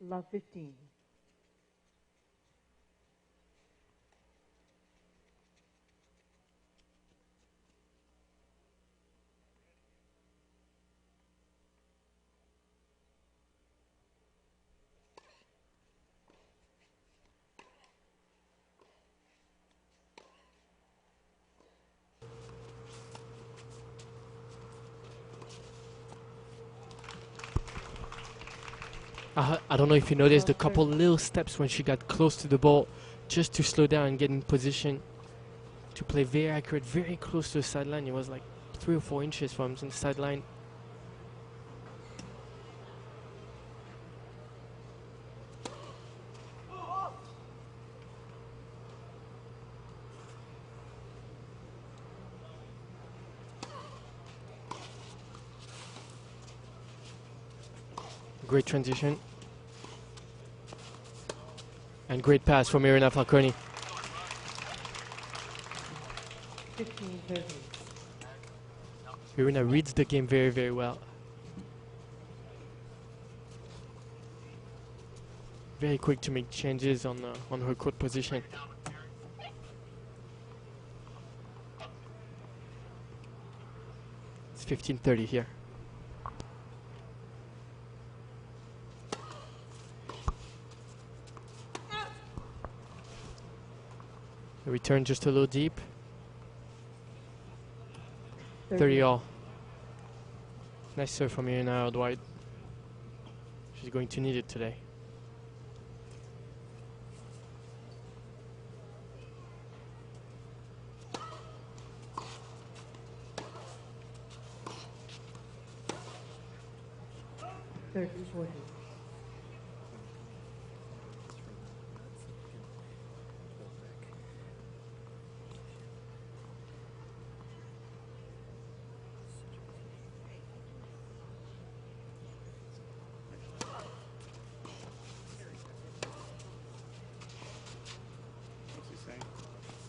Love 15. I don't know if you noticed a couple little steps when she got close to the ball, just to slow down and get in position to play very accurate, very close to the sideline. It was like 3 or 4 inches from the sideline. Great transition. And great pass from Irina Falconi. 15-30. Irina reads the game very, very well. Very quick to make changes on her court position. It's 15-30 here. The return just a little deep. 30 all. Nice serve from Irina out wide. She's going to need it today.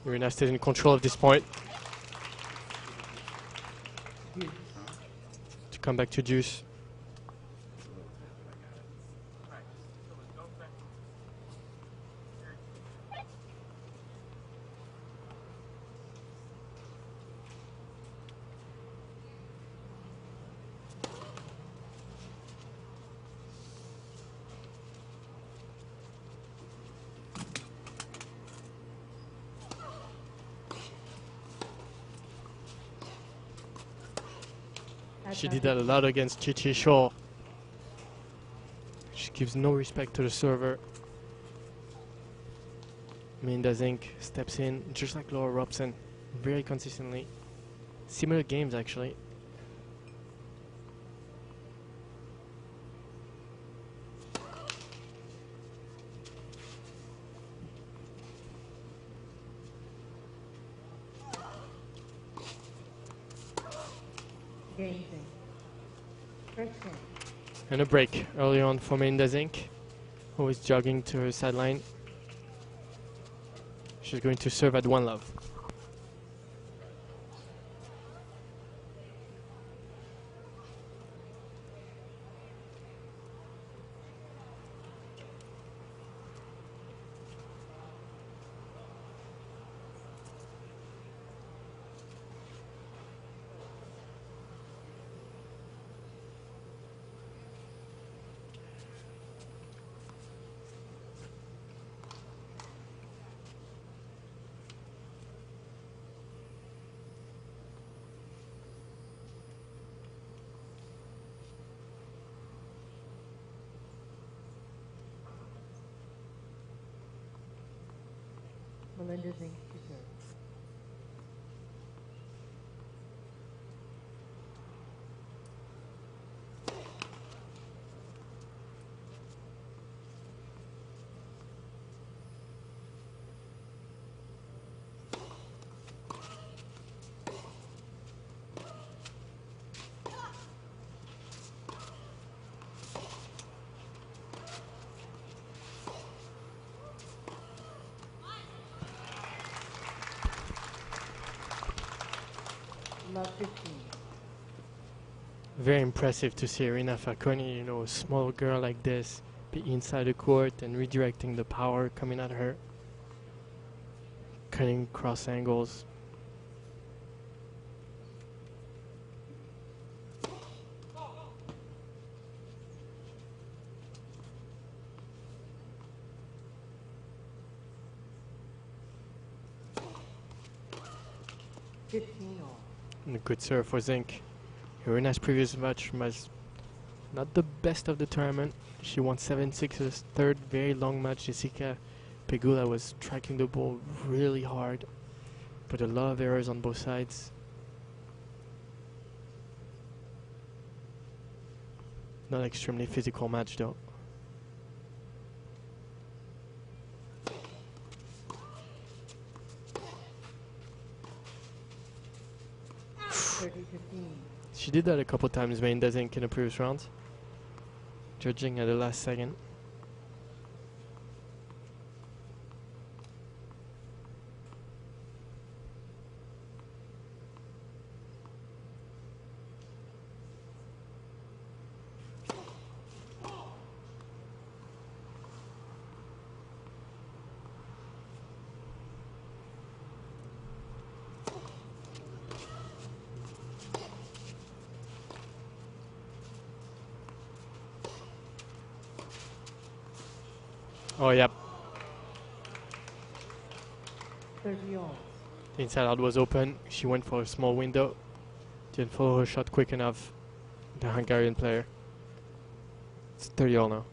Irina still in control of this point. To come back to deuce. She did that a lot against Chichi Shaw. She gives no respect to the server. Melinda Czink steps in just like Laura Robson, very consistently. Similar games actually. And a break early on for Melinda Czink, who is jogging to her sideline. She's going to serve at 1-love. Melinda Czink to serve. Love 15. Very impressive to see Irina Falconi, you know, a small girl like this, be inside the court and redirecting the power coming at her, cutting cross angles. And a good serve for Czink. Irina's previous match was not the best of the tournament. She won 7-6 her third very long match. Jessica Pegula was striking the ball really hard, but a lot of errors on both sides. Not extremely physical match though. 30-15. She did that a couple times, Melinda Czink, in the previous round, judging at the last second. Oh, yep. 30 all. The inside out was open. She went for a small window. Didn't follow her shot quick enough. The Hungarian player. It's 30 all now.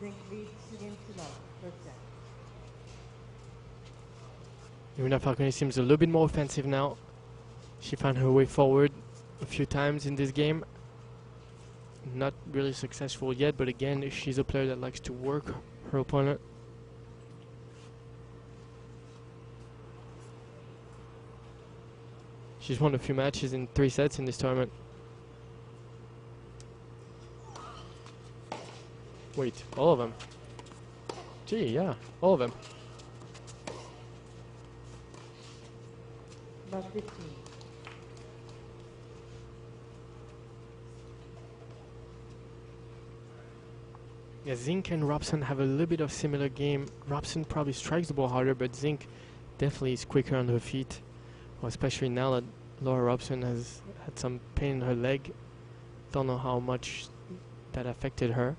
Czink leads against love. First set. Irina Falconi seems a little bit more offensive now. She found her way forward a few times in this game. Not really successful yet, but again, she's a player that likes to work her opponent. She's won a few matches in 3 sets in this tournament. Wait, all of them? Gee, yeah, all of them. About 15. Yeah, Czink and Robson have a little bit of similar game. Robson probably strikes the ball harder, but Czink definitely is quicker on her feet. Well, especially now that Laura Robson has had some pain in her leg. Don't know how much that affected her.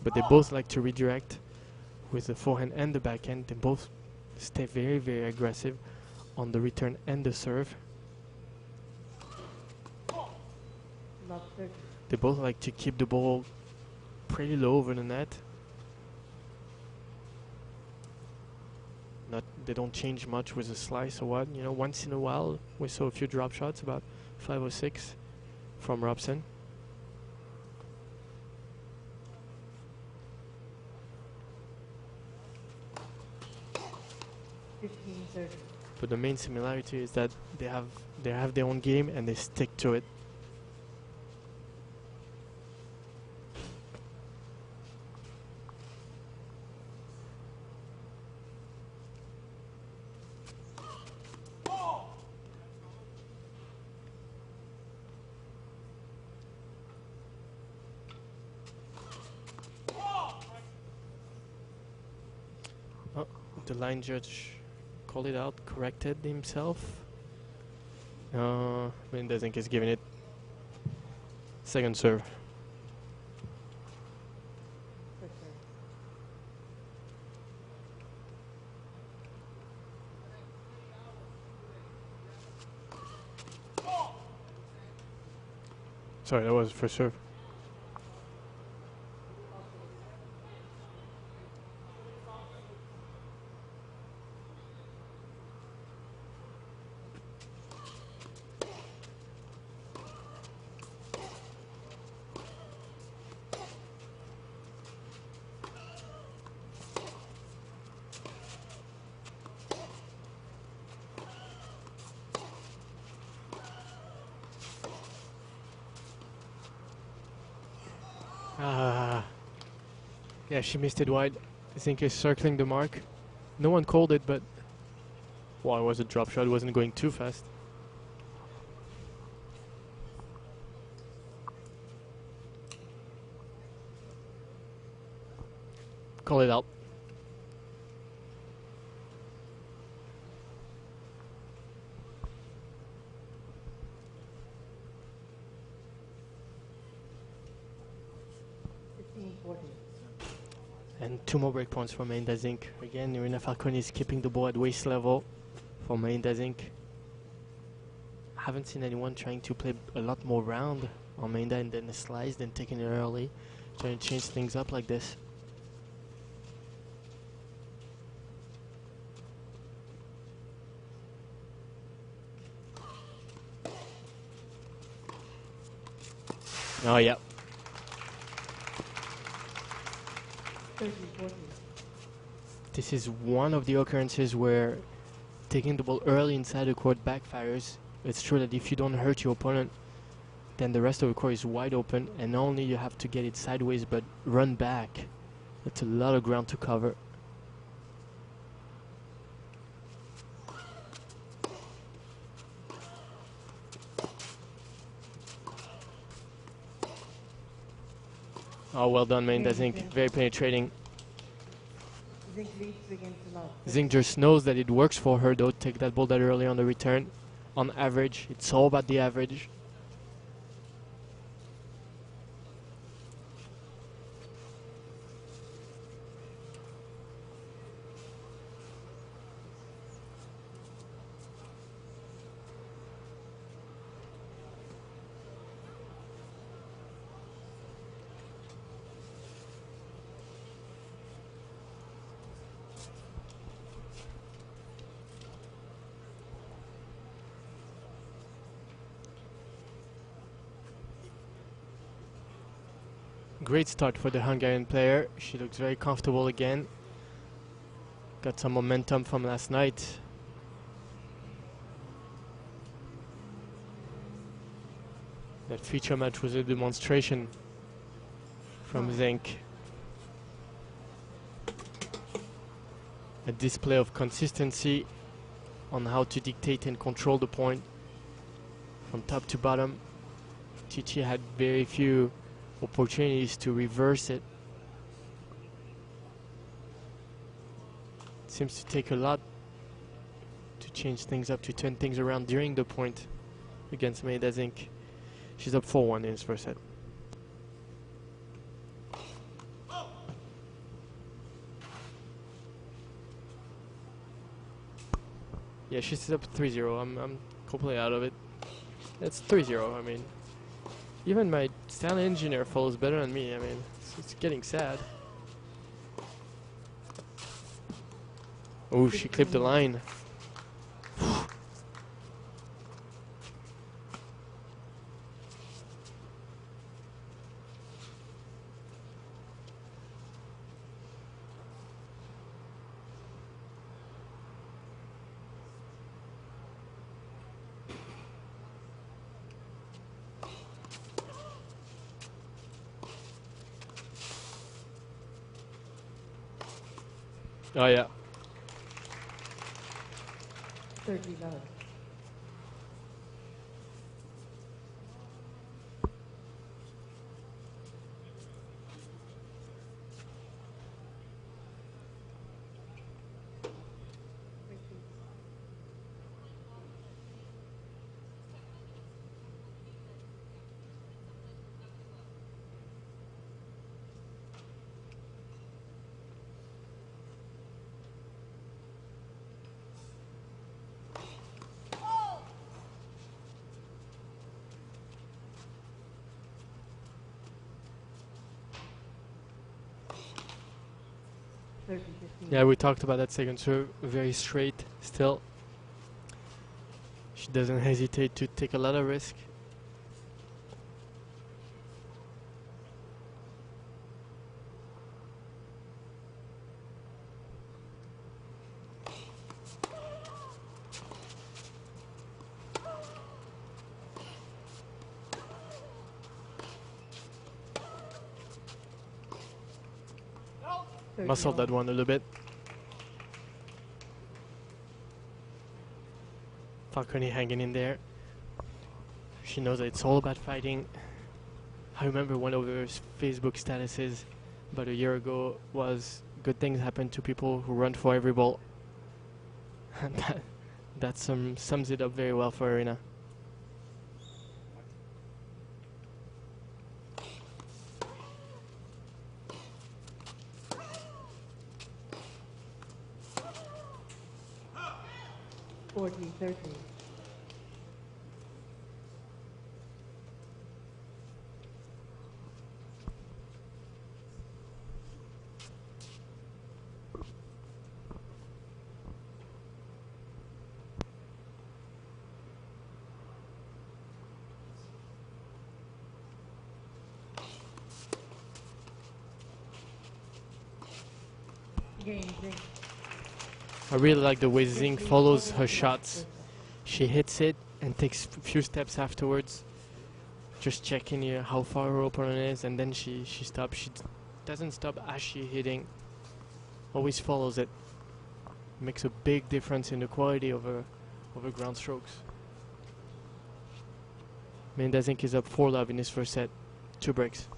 But they both like to redirect with the forehand and the backhand. They both stay very, very aggressive on the return and the serve. About 30. They both like to keep the ball pretty low over the net. They don't change much with a slice or what. You know, once in a while we saw a few drop shots, about 5 or 6 from Robson. But the main similarity is that they have their own game and they stick to it. the line judge called it out, corrected himself. Melinda Czink is giving it. Second serve. First serve. Sorry, that was first serve. Yeah, she missed it wide. Czink is circling the mark. No one called it, but well, it was a drop shot. It wasn't going too fast. Call it out. And 2 more break points for Melinda Czink. Again, Irina Falconi is keeping the ball at waist level for Melinda Czink. I haven't seen anyone trying to play a lot more round on Melinda and then a slice, then taking it early, trying to change things up like this. Oh, yeah. 30, 40. This is one of the occurrences where taking the ball early inside the court backfires. It's true that if you don't hurt your opponent, then the rest of the court is wide open, and not only you have to get it sideways, but run back. That's a lot of ground to cover. Oh, well done, Melinda Czink. Very penetrating. Czink leads begin to love. Czink just knows that it works for her, though, to take that ball that early on the return. On average, it's all about the average. Great start for the Hungarian player. She looks very comfortable again. Got some momentum from last night. That feature match was a demonstration from Czink. A display of consistency on how to dictate and control the point from top to bottom. Chichi had very few opportunities to reverse it. Seems to take a lot to change things up, to turn things around during the point against Melinda Czink. She's up 4-1 in his first set. Yeah, she's up 3-0. I'm completely out of it. It's 3-0. I mean, even my sound engineer follows better than me. I mean, it's getting sad. Oh, she clipped the line. Oh, yeah. 30 love. 30, 15. Yeah, we talked about that second serve. Very straight still. She doesn't hesitate to take a lot of risk. Muscled that one a little bit. Falconi hanging in there. She knows that it's all about fighting. I remember one of her Facebook statuses about a year ago was good things happen to people who run for every ball. And that sums it up very well for Irina. Forty, 30. Game, Zink. I really like the way Czink follows her shots. She hits it and takes a few steps afterwards, just checking how far her opponent is, and then she stops. She doesn't stop as she's hitting, always follows it. Makes a big difference in the quality of her ground strokes. Melinda Czink is up 4-love in his first set, 2 breaks.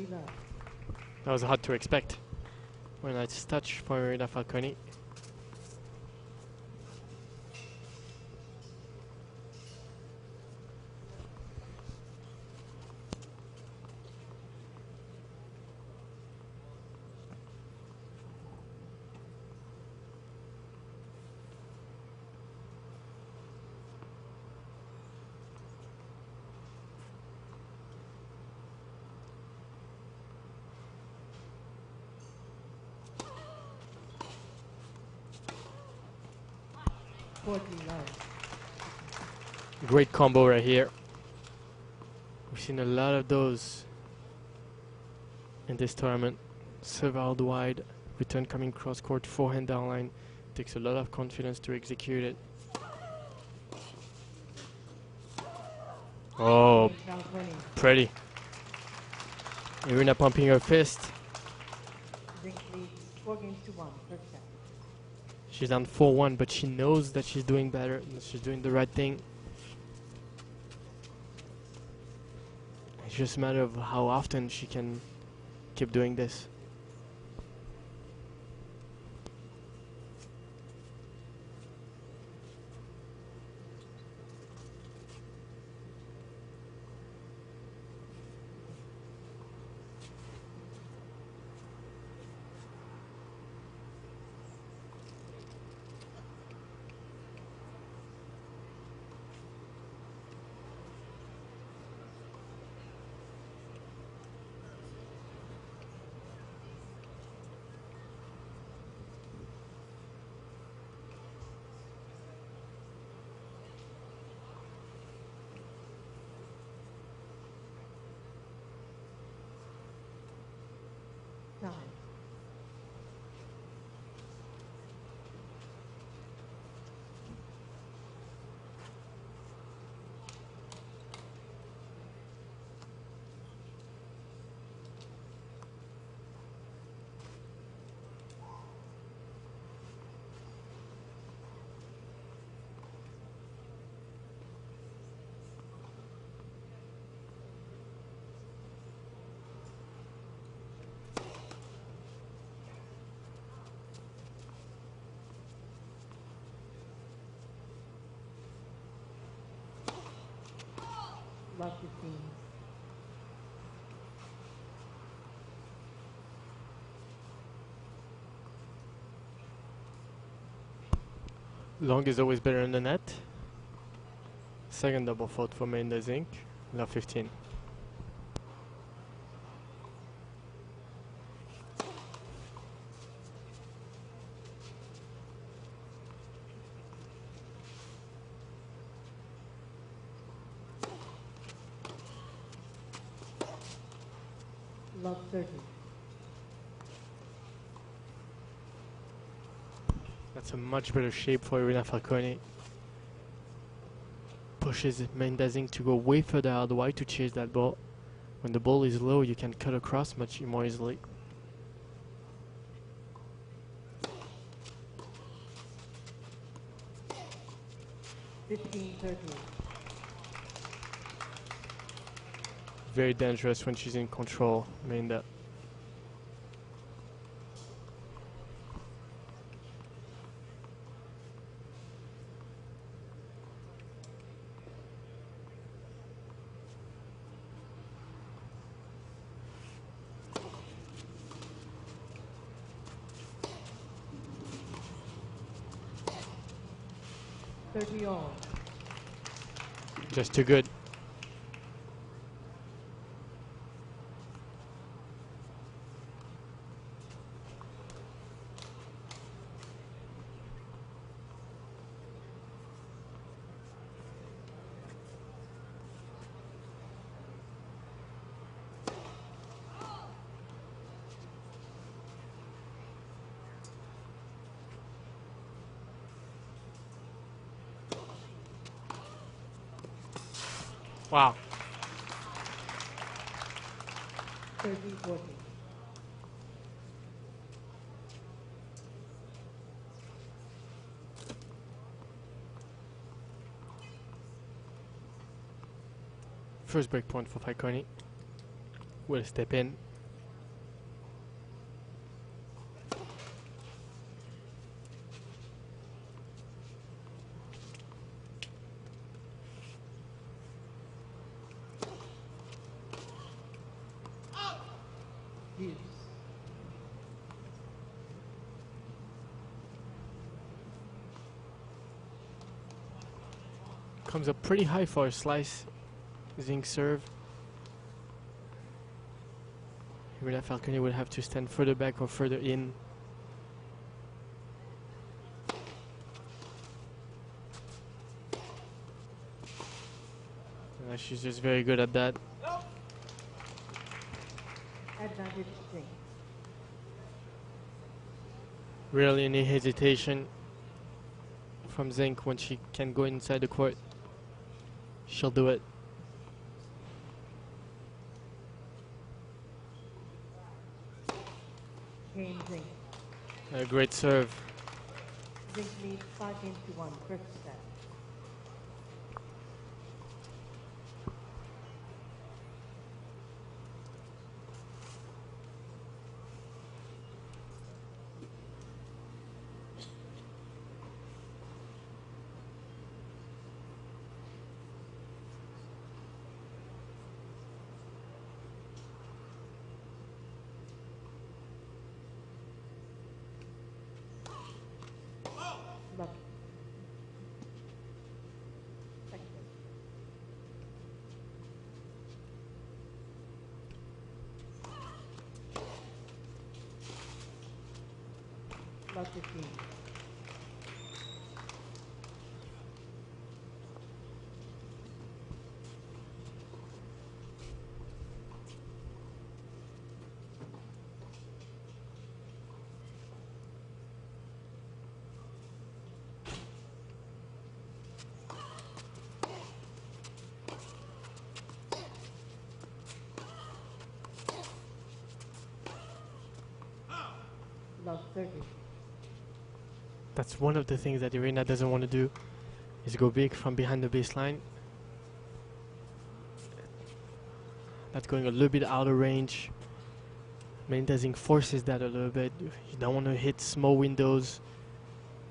No. That was hard to expect. When I touch for Irina Falconi. Great combo right here. We've seen a lot of those in this tournament. Serve out wide, return coming cross court, forehand down line. Takes a lot of confidence to execute it. Oh, pretty. Irina pumping her fist. Zink leads 4-1, first set. She's down 4-1, but she knows that she's doing better and she's doing the right thing. It's just a matter of how often she can keep doing this. Love 15. Long is always better in the net. Second double fault for Melinda Czink. Love 15. Love 30. That's a much better shape for Irina Falconi. Pushes Melinda Czink to go way further out wide to chase that ball. When the ball is low, you can cut across much more easily. Very dangerous when she's in control, Melinda. All. Just too good. Wow. 30-40. First break point for Falconi. Will step in. Comes up pretty high for a slice. Czink serve. Irina Falconi would have to stand further back or further in. She's just very good at that. Advantage Czink. Rarely any hesitation from Czink when she can go inside the court. She'll do it. Game Czink. A great serve. Czink leads 5-1. First set. Love 15. Love 30. That's one of the things that Irina doesn't want to do, is go big from behind the baseline. That's going a little bit out of range. Melinda Czink forces that a little bit. You don't want to hit small windows,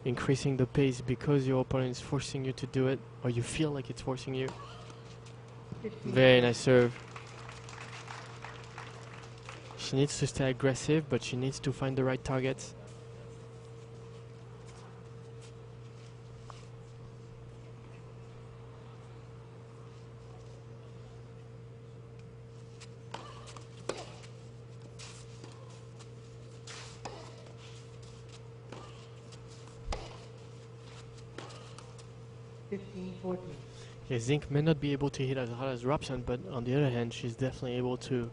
increasing the pace because your opponent is forcing you to do it, or you feel like it's forcing you. 15. Very nice serve. She needs to stay aggressive, but she needs to find the right targets. Yeah, Czink may not be able to hit as hard as Robson, but on the other hand, she's definitely able to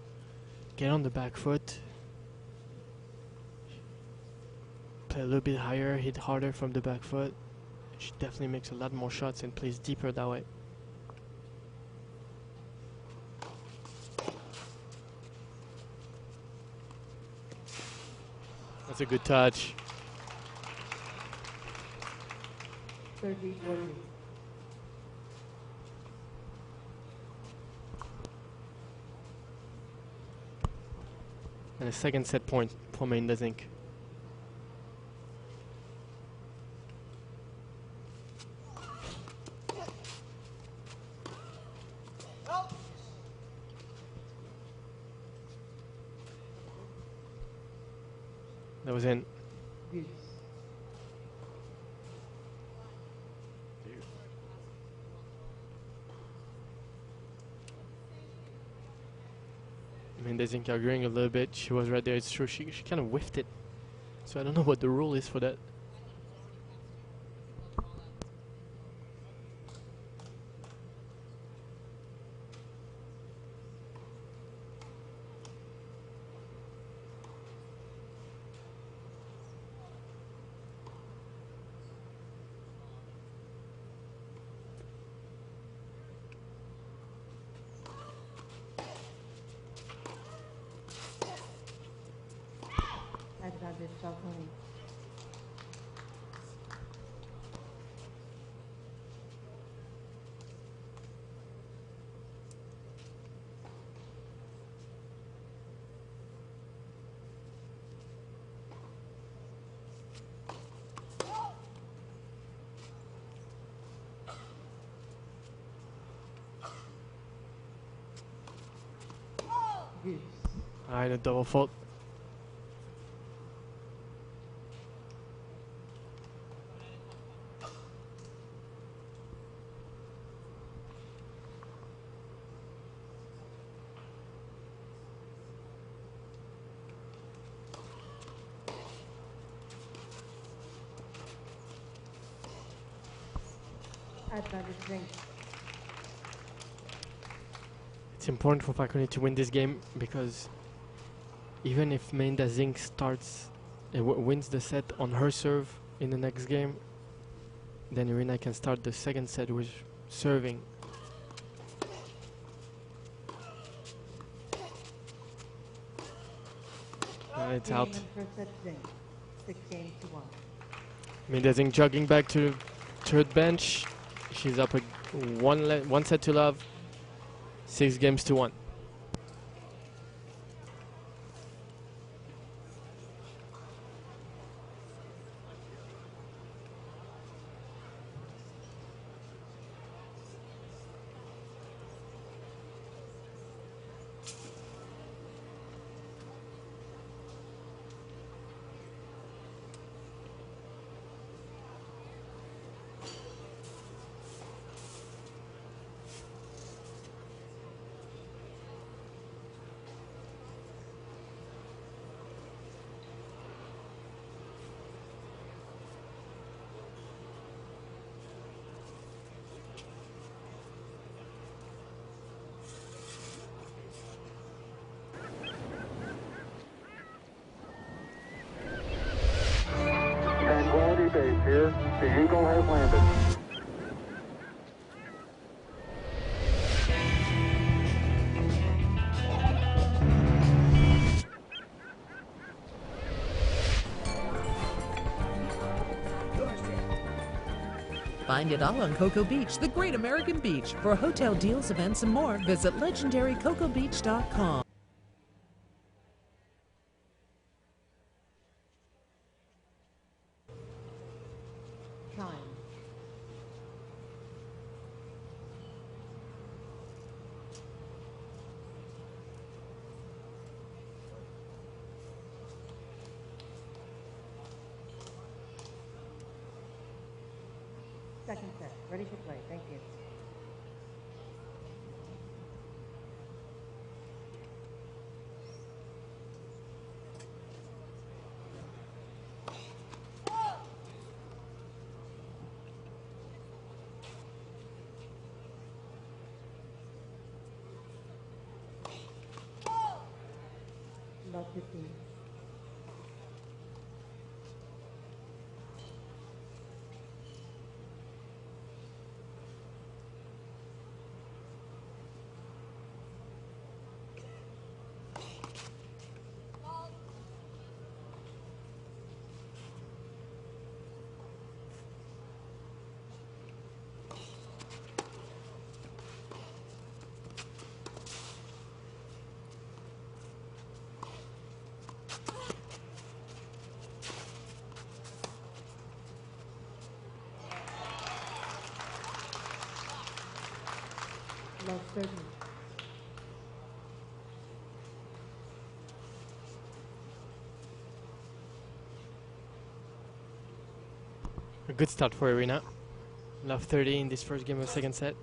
get on the back foot, play a little bit higher, hit harder from the back foot. She definitely makes a lot more shots and plays deeper that way. That's a good touch. 30-40. And a second set point for Melinda Czink. That was in. Deuce. Melinda Czink arguing a little bit. She was right there. It's true. She kind of whiffed it. So I don't know what the rule is for that. Advantage Falconi. Deuce. Alright, a double fault. Advantage Czink. It's important for Falconi to win this game because even if Melinda Czink starts wins the set on her serve in the next game, then Irina can start the second set with serving. And it's out. First set Czink. 6-1. Melinda Czink jogging back to the third bench. She's up one set to love. 6-1. Base here. The Eagle has landed. Find it all on Cocoa Beach, the great American beach. For hotel deals, events, and more, visit legendarycocobeach.com. Time. Ready to play. Thank you. Love 15. Love 30. A good start for Irina. Love 30 in this first game of second set.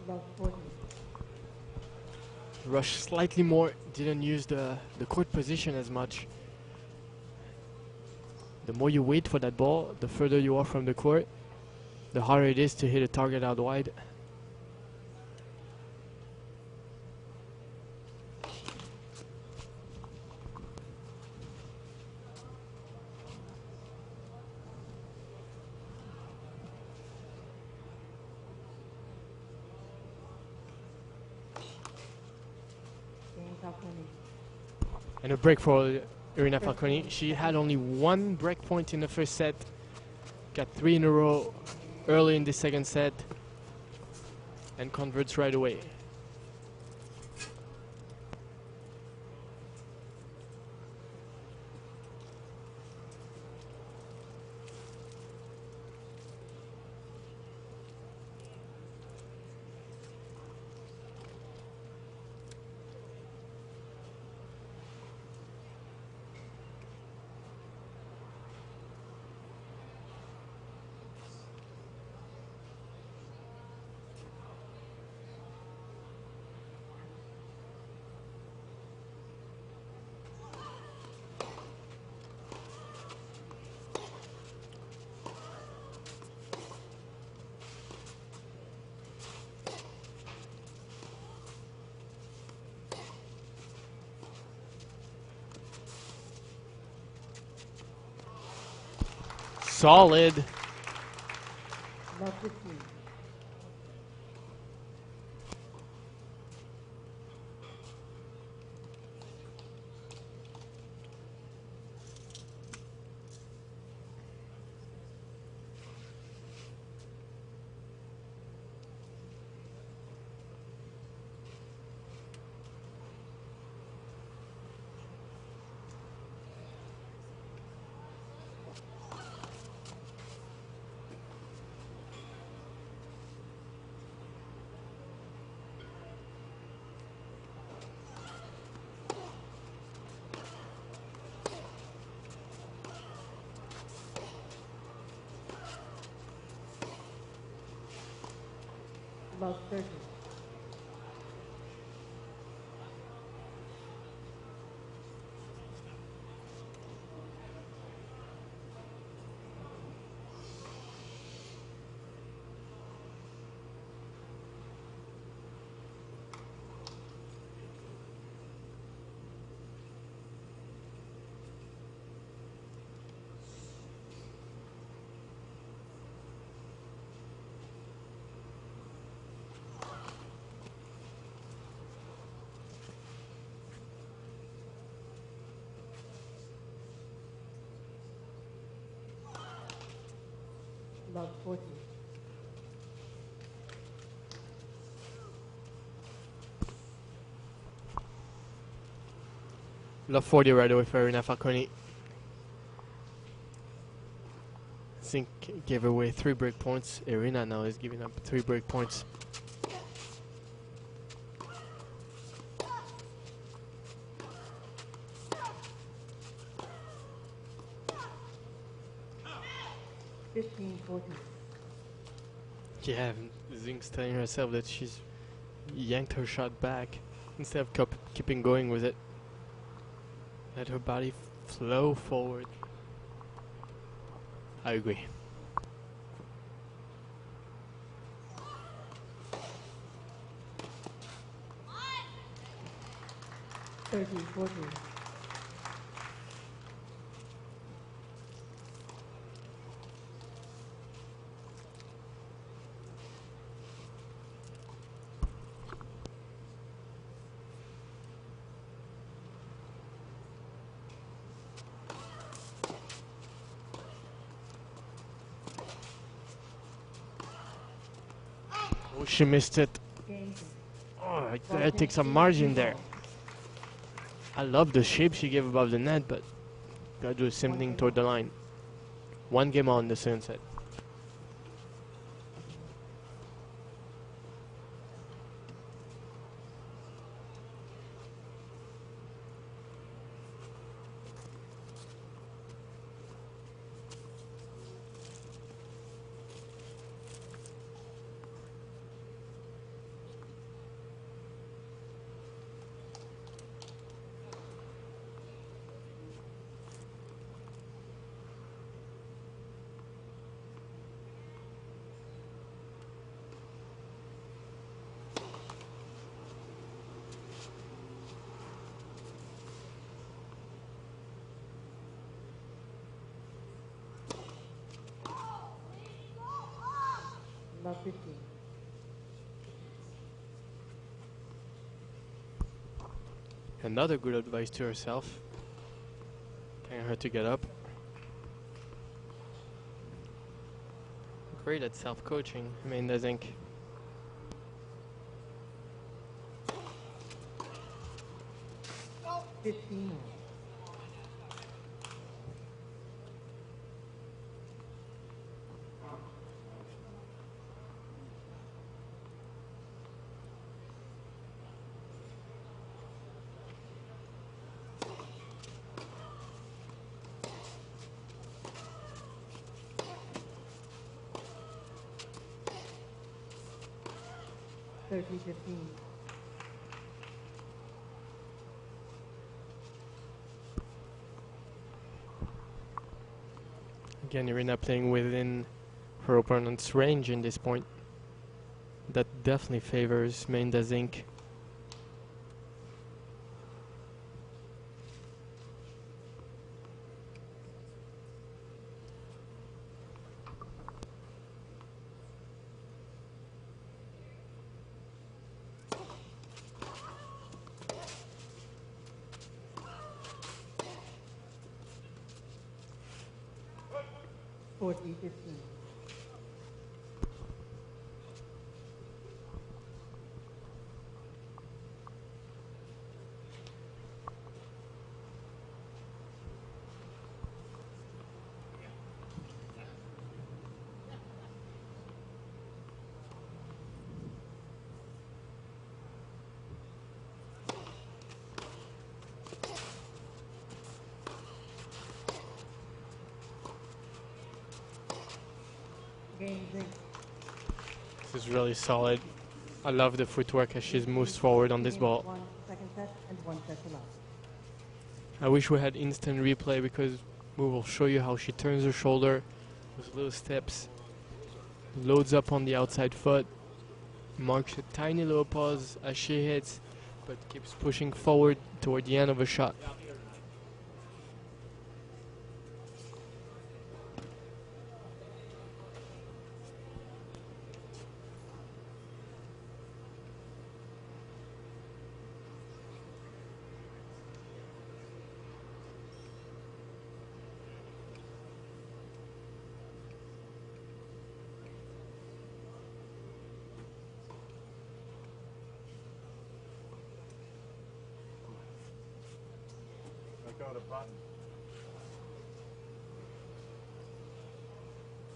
Love 40. Rush slightly more, didn't use the court position as much. The more you wait for that ball, the further you are from the court, the harder it is to hit a target out wide. Falconi. And a break for Irina Falconi. She had only one break point in the first set. Got 3 in a row early in the second set. And converts right away. Solid. Love 15. Love 30. Love 40. Love 40 right away for Irina Falconi. Czink gave away 3 break points. Irina now is giving up 3 break points. 15-14. Yeah, Zink's telling herself that she's yanked her shot back instead of keeping going with it. Let her body flow forward. I agree. Thirteen, 14. Oh, she missed it. Game. Oh, I gotta take some margin there. I love the shape she gave above the net, but gotta do the same thing toward the line. 1 game on the second set. Love 15. Another good advice to herself. Telling her to get up. Great at self-coaching, Melinda Czink. Oh. 15. Thirteen, 15. Again, Irina playing within her opponent's range in this point. That definitely favors Melinda Czink. Fourteen, 15. Game, Zink. This is really solid. I love the footwork as she's moves forward on this ball. 1 second set and 1 set to love. I wish we had instant replay because we will show you how she turns her shoulder with little steps, loads up on the outside foot, marks a tiny little pause as she hits, but keeps pushing forward toward the end of a shot. Go to button.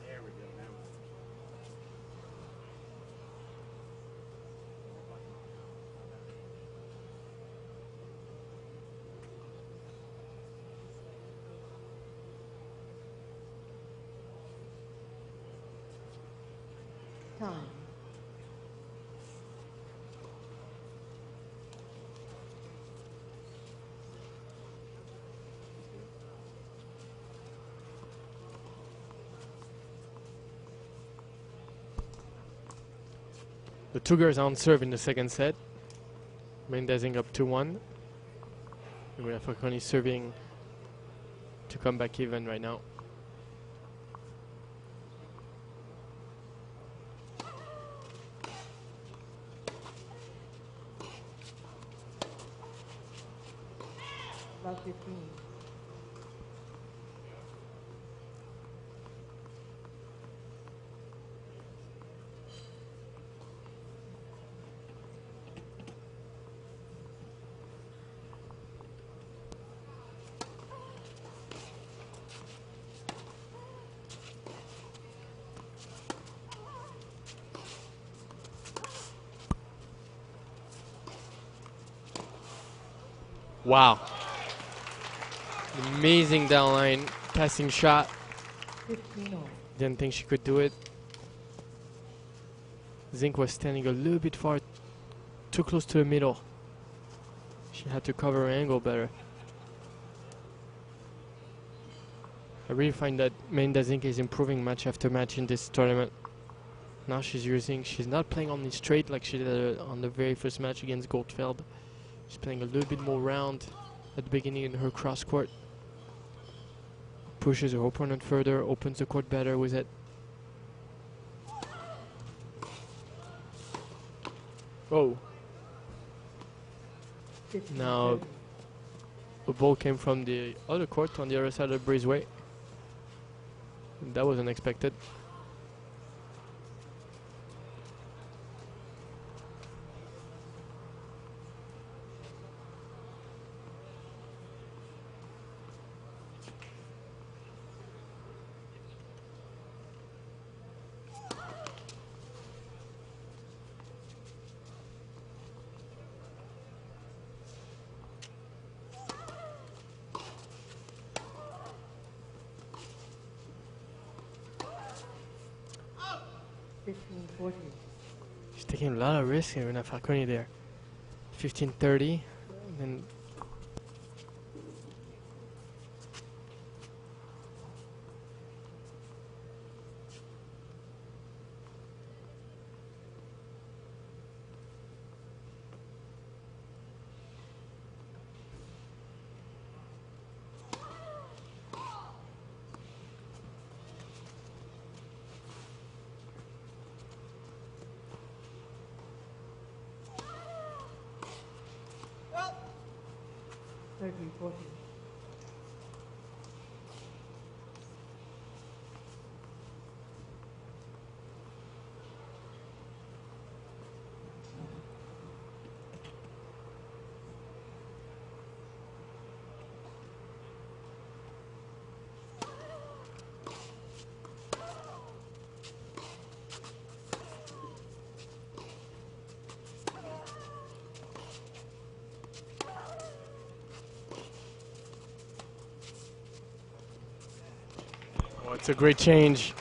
There we go. Now. The two girls on serve in the second set. Melinda Czink up 2-1. Irina Falconi serving to come back even right now. Love 15. Wow. Amazing downline passing shot. 15 all. Didn't think she could do it. Czink was standing a little bit far, too close to the middle. She had to cover her angle better. I really find that Melinda Czink is improving match after match in this tournament. Now she's not playing only straight like she did on the very first match against Goldfeld. She's playing a little bit more round at the beginning in her cross court. Pushes her opponent further, opens the court better with it. Oh. 15, Now 30. the ball came from the other court on the other side of the breezeway. That was unexpected. Fifteen, 14. She's taking a lot of risk here, Irina Falconi there. 15-30. And then Thirty, 14. oh, it's a great change.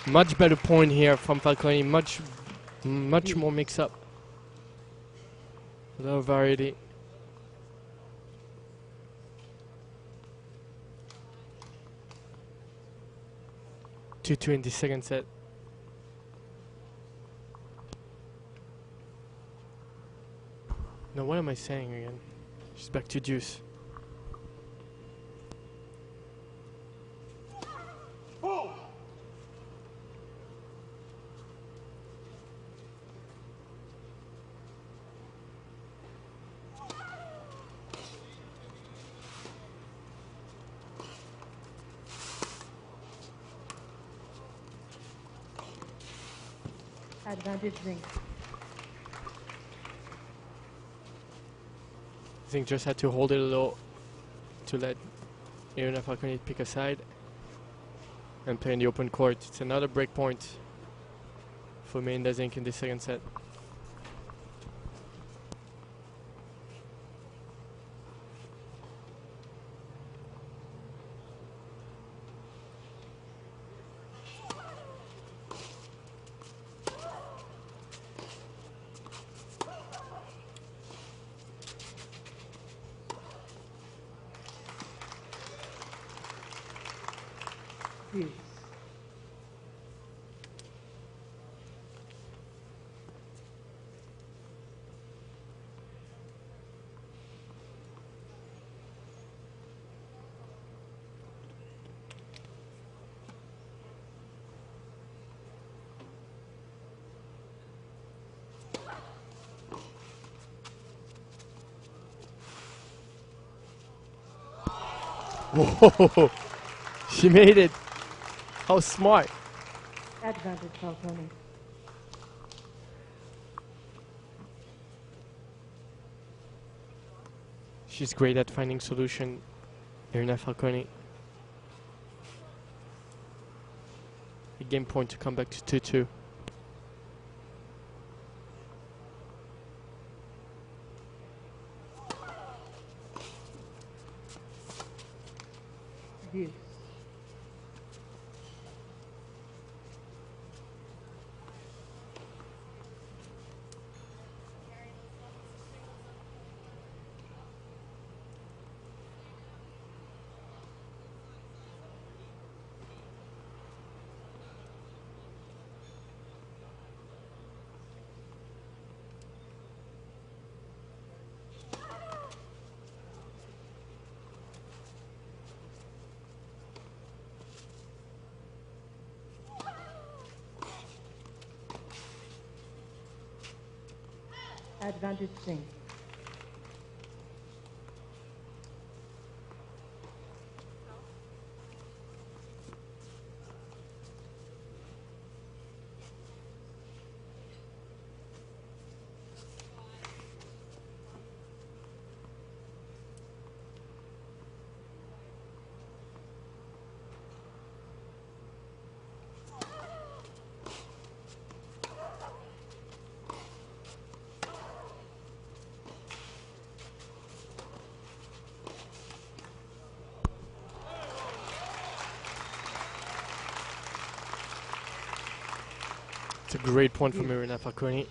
Much better point here from Falconi. Much more mix up. A lot of variety. 2-2 in the second set. Now what am I saying again? She's back to deuce. Advantage Czink. Czink just had to hold it low to let Irina Falconi pick a side and play in the open court. It's another break point for Melinda Czink in the second set. Deuce. Whoa! She made it. How smart. Advantage Falconi. She's great at finding solution. Irina Falconi. A game point to come back to 2-2. Deuce. Advantage Czink. It's a great point from Irina Falconi.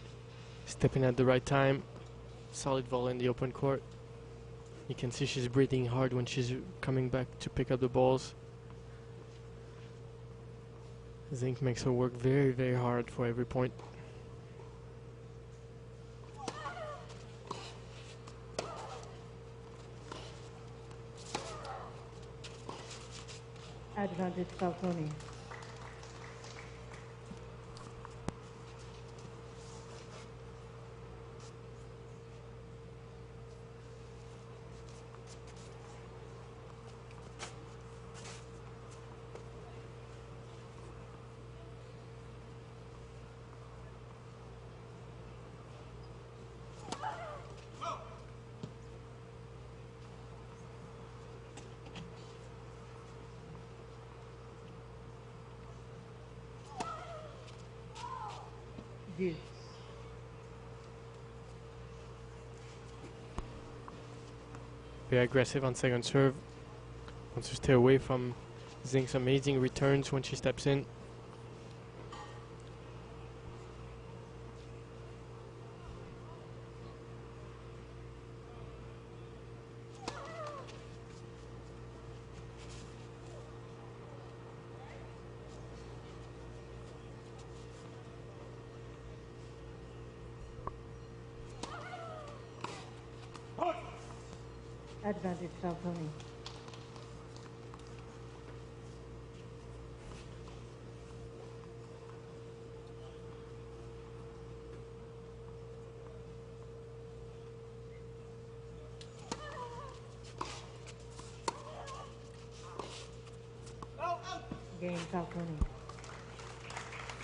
Stepping at the right time. Solid volley in the open court. You can see she's breathing hard when she's coming back to pick up the balls. Czink makes her work very, very hard for every point. Advantage Falconi. Deuce. Very aggressive on second serve. Wants to stay away from Zink's amazing returns when she steps in. Advantage Falconi. Game Falconi.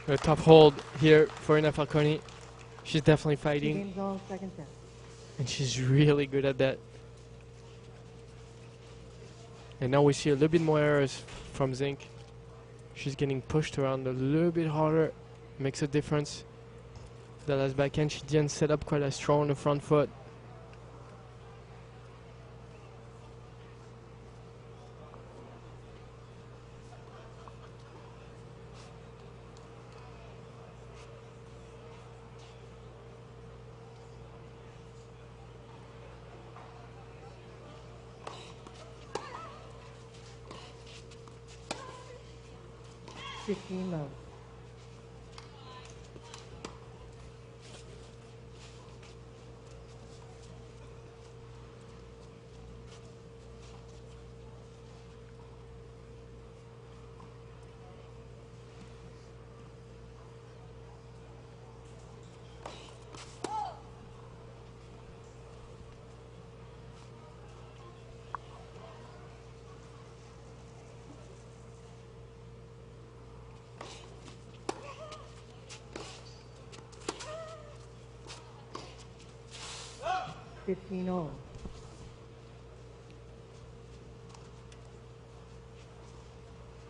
A tough hold here for Irina Falconi. She's definitely fighting, Game's all second set. and she's really good at that. And now we see a little bit more errors from Czink. She's getting pushed around a little bit harder. Makes a difference. The last backhand, she didn't set up quite as strong on the front foot. Low. 15 all.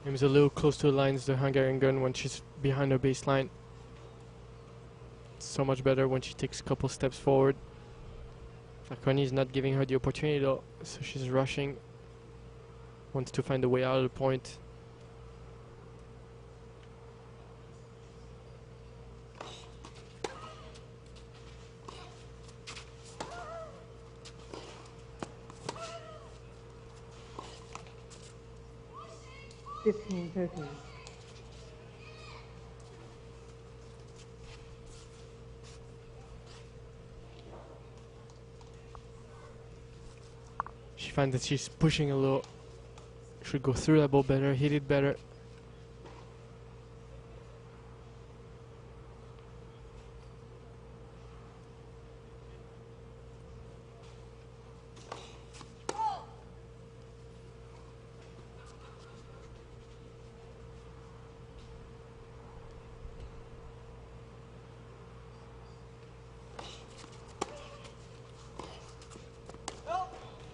Aims a little close to the lines, the Hungarian gun, when she's behind her baseline. So much better when she takes a couple steps forward. Falconi is not giving her the opportunity though, so she's rushing. Wants to find a way out of the point. Fifteen 13. She finds that she's pushing a little. Should go through that ball better, hit it better.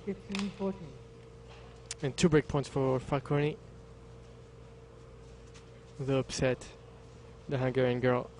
Fifteen 14. And 2 break points for Falconi. The upset, the Hungarian girl.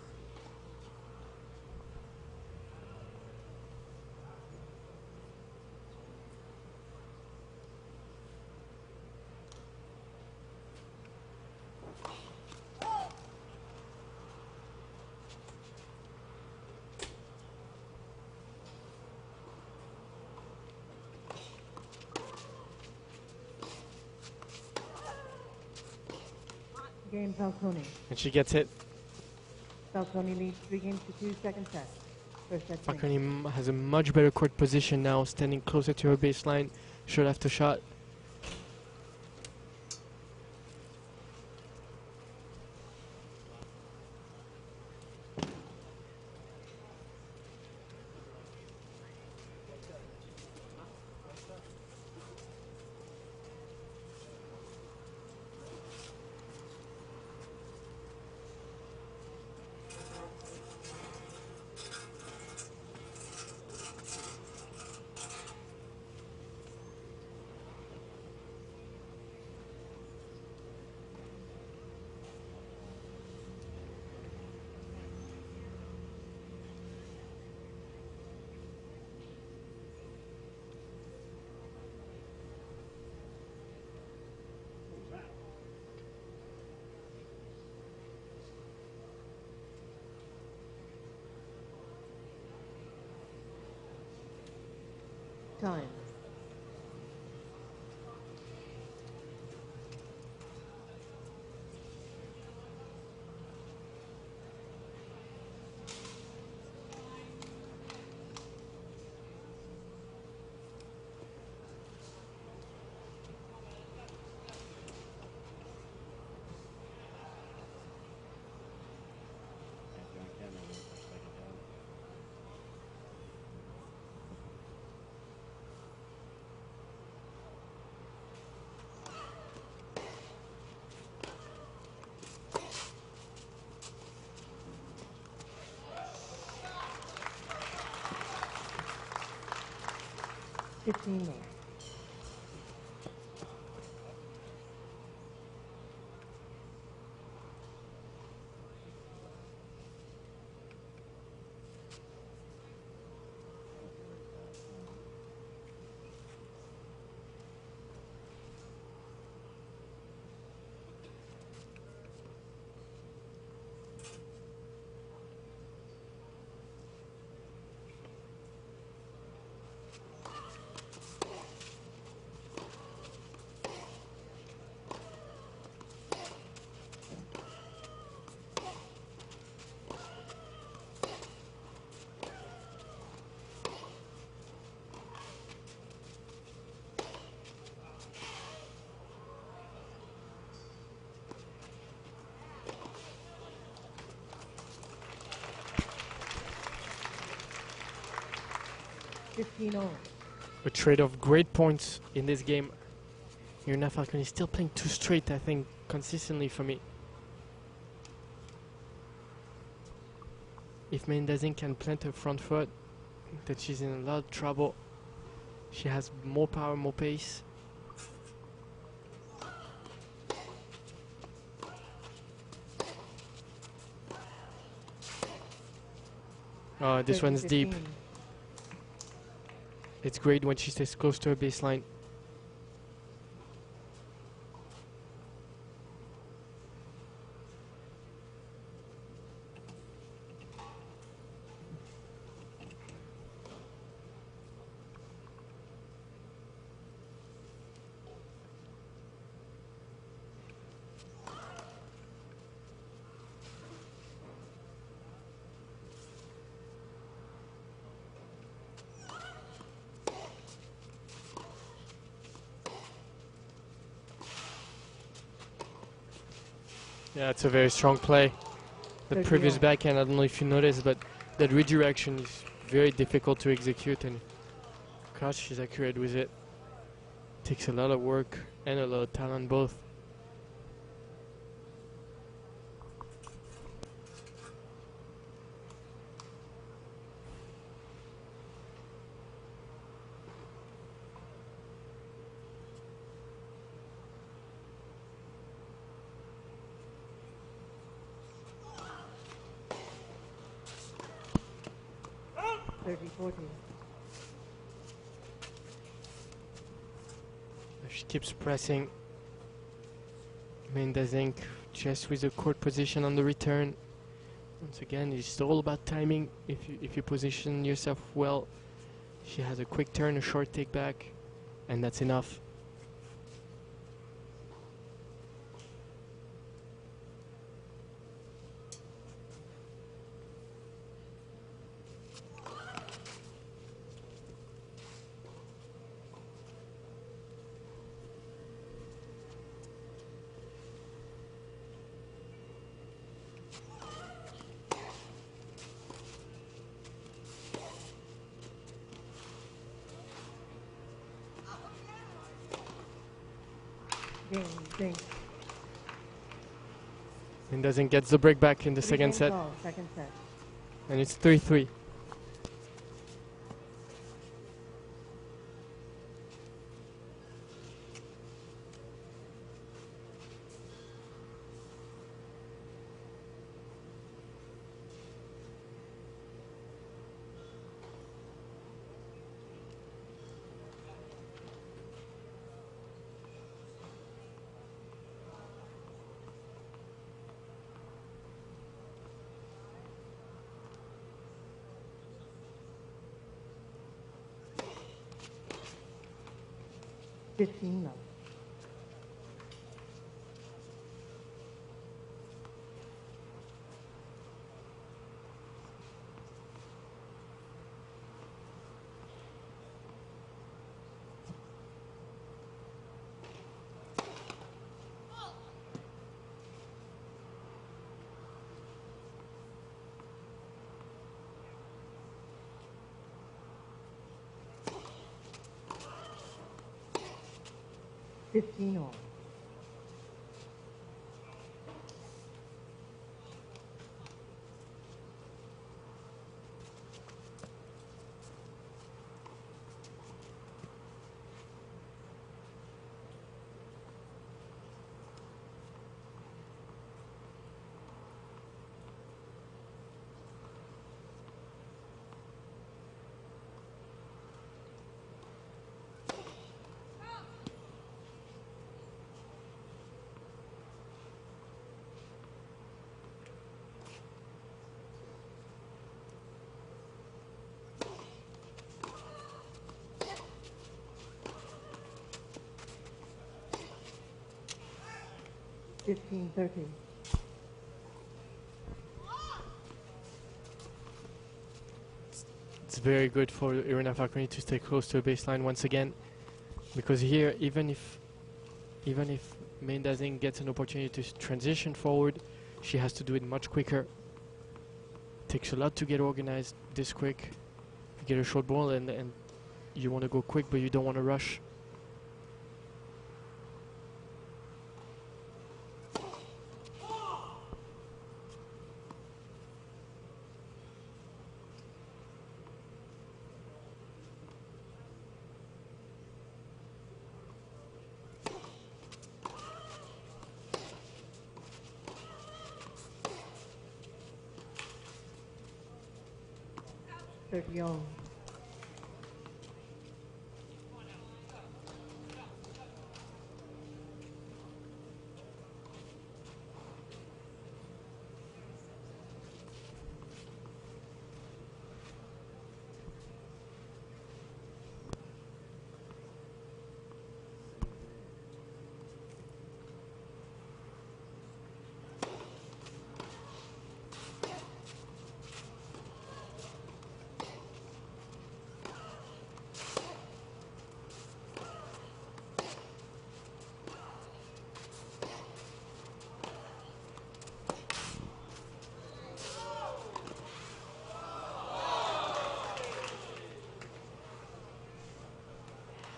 Game Falconi. And she gets it. Falconi leads 3 games to 2, second set. First set. Swing. Falconi has a much better court position now, standing closer to her baseline, shot after shot. Time. Fifteen more. A trade of great points in this game. Irina Falconi is still playing 2 straight, I think, consistently for me. If Melinda Czink can plant her front foot, think that she's in a lot of trouble. She has more power, more pace. Oh, this one's deep. 30-15. It's great when she stays close to her baseline. Yeah, it's a very strong play. The 30 previous all. backhand, I don't know if you noticed, but that redirection is very difficult to execute, and gosh, she's accurate with it. Takes a lot of work and a lot of talent both. She keeps pressing. Melinda Czink just with the court position on the return. Once again, it's all about timing. If you position yourself well, she has a quick turn, a short take back, and that's enough. Game, Czink. Melinda Czink gets the break back in the second set, Second set. and it's 3-3. Fifteen love. Fifteen all. Fifteen, 13. It's very good for Irina Falconi to stay close to the baseline once again, because here, even if Melinda Czink gets an opportunity to transition forward, she has to do it much quicker. Takes a lot to get organized this quick. You get a short ball and you want to go quick, but you don't want to rush. 30 all.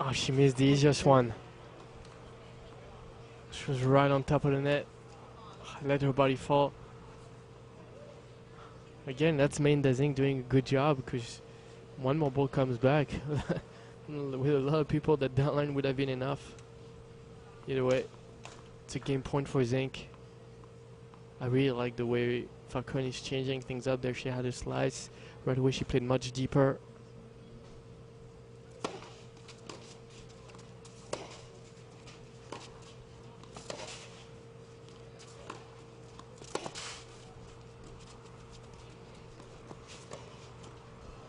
Oh, she missed the easiest one. She was right on top of the net. Let her body fall. Again, that's Melinda Czink doing a good job because one more ball comes back. With a lot of people, that line would have been enough. Either way, it's a game point for Czink. I really like the way Falconi is changing things up there. She had a slice. Right away, she played much deeper.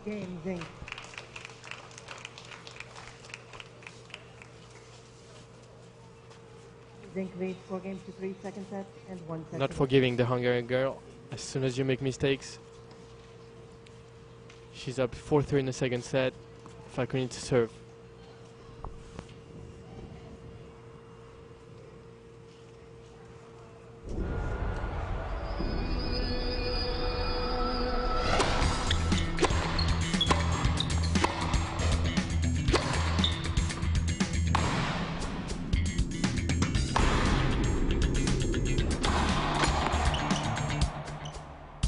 Game, Czink. Czink leads 4 games to 3 second sets and 1 set. Not forgiving the Hungarian girl. As soon as you make mistakes. She's up 4-3 in the second set. Falconi to serve.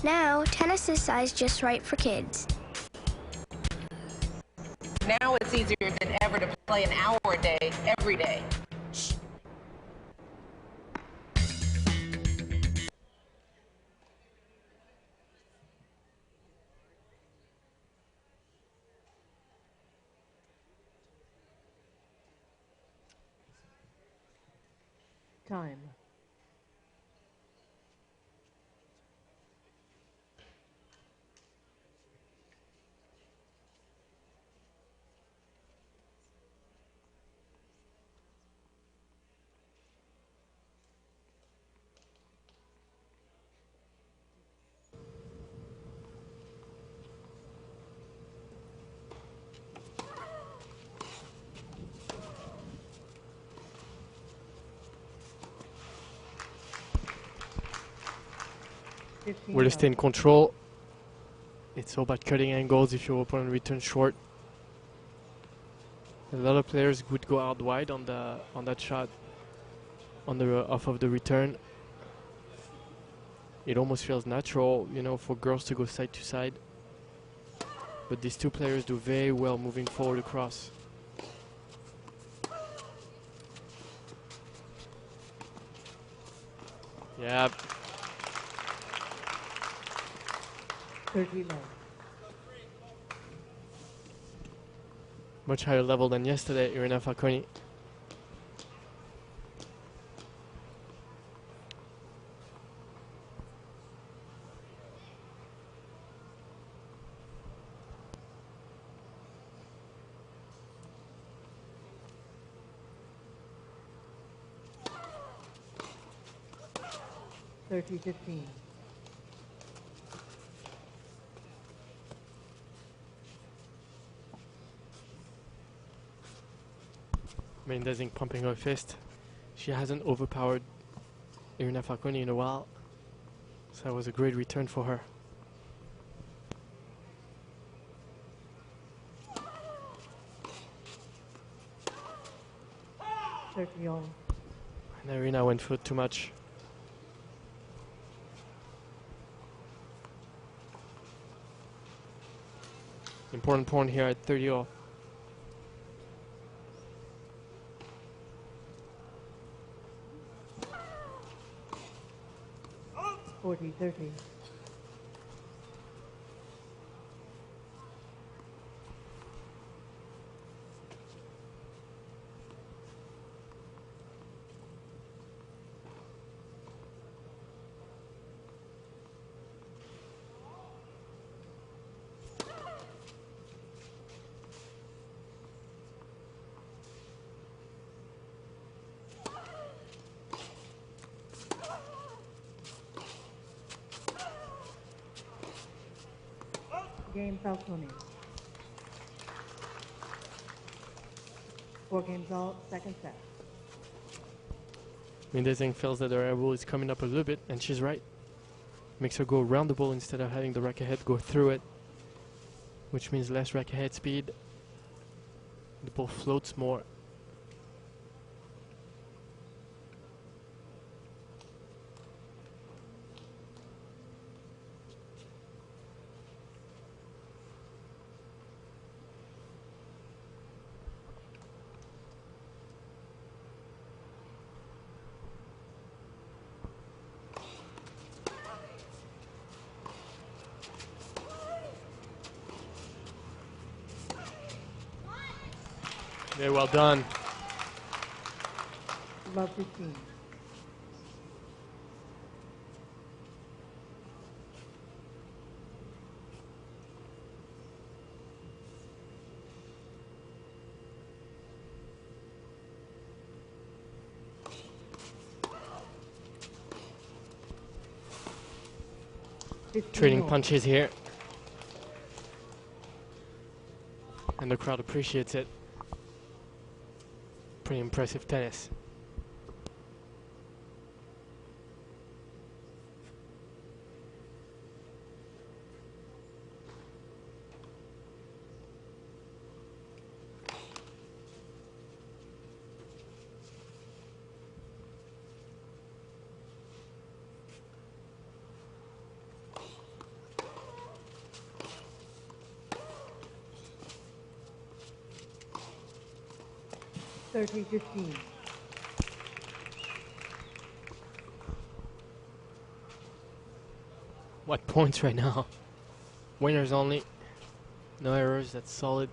Now, tennis is sized just right for kids. Now it's easier than ever to play an hour a day, every day. Time. Will stay in control. It's all about cutting angles if your opponent returns short. A lot of players would go out wide on that shot, on the off of the return. It almost feels natural, you know, for girls to go side to side. But these two players do very well moving forward across. Yeah. 30 love. Much higher level than yesterday, Irina Falconi. $30-15. Melinda Czink pumping her fist. She hasn't overpowered Irina Falconi in a while. So that was a great return for her. $30 And Irina went for too much. Important point here at 30-all. $40-30. Game Falconi. 4 games all, second set. Melinda Czink feels that her elbow is coming up a little bit, and she's right. Makes her go around the ball instead of having the racket head go through it, which means less racket head speed. The ball floats more. Very well done. Love 15. Trading punches here. And the crowd appreciates it. Pretty impressive tennis. Thirty 15. What points right now? Winners only. No errors, that's solid.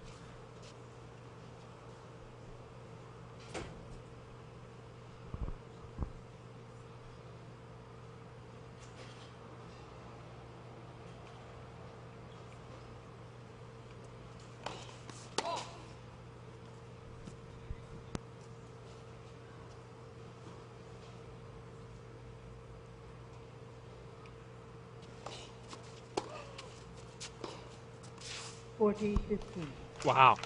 Forty 15. Wow.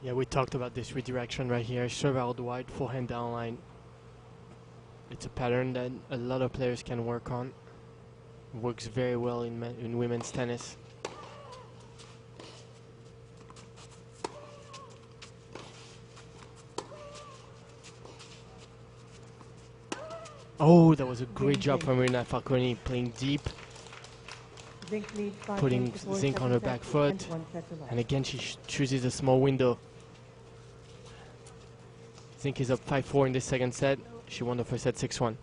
Yeah, we talked about this redirection right here. Serve out wide, forehand down line. It's a pattern that a lot of players can work on. Works very well in women's tennis. Oh, that was a great job from Irina Falconi, playing deep, Czink leads 5 putting games to 4, Czink on her second back set, foot. and 1 set to love. And again, she chooses a small window. Czink is up 5-4 in the second set. She won the first set 6-1.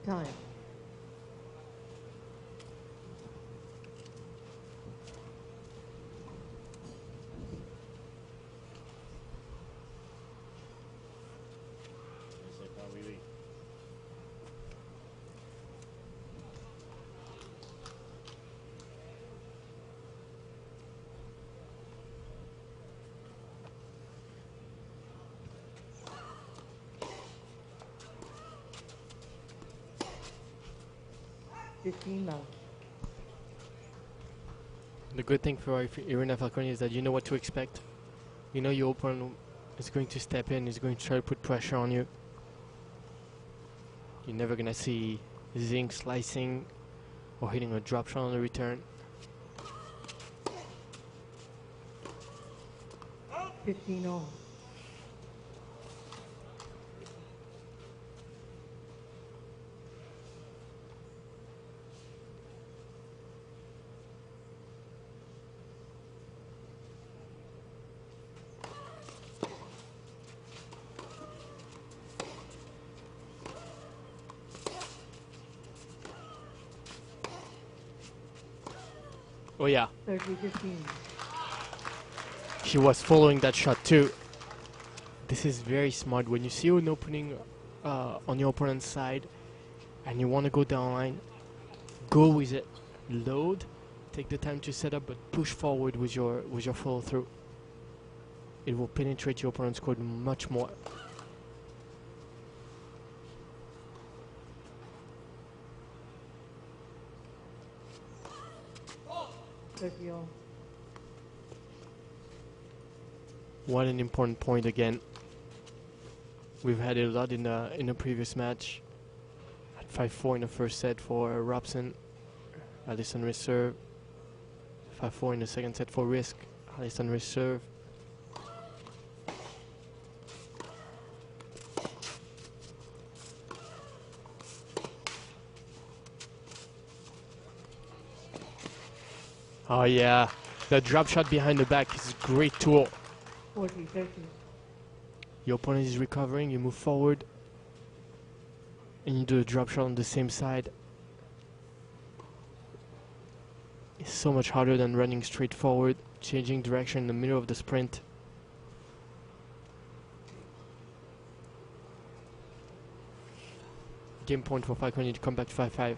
Time. Love. The good thing for Irina Falconi is that you know what to expect. You know your opponent is going to step in, is going to try to put pressure on you. You're never going to see Czink slicing or hitting a drop shot on the return. 15-all. Oh yeah, 30-15. she was following that shot too. This is very smart. When you see an opening on your opponent's side and you want to go down line, go with it. Load, take the time to set up, but push forward with your follow through. It will penetrate your opponent's court much more. What an important point again. We've had it a lot in the previous match. At 5-4 in the first set for Robson. Allison reserve. 5-4 in the second set for Risk. Allison reserve. Oh yeah, the drop shot behind the back is a great tool. 40-30. Your opponent is recovering, you move forward, and you do a drop shot on the same side. It's so much harder than running straight forward, changing direction in the middle of the sprint. Game point for Falconi to come back to 5-5.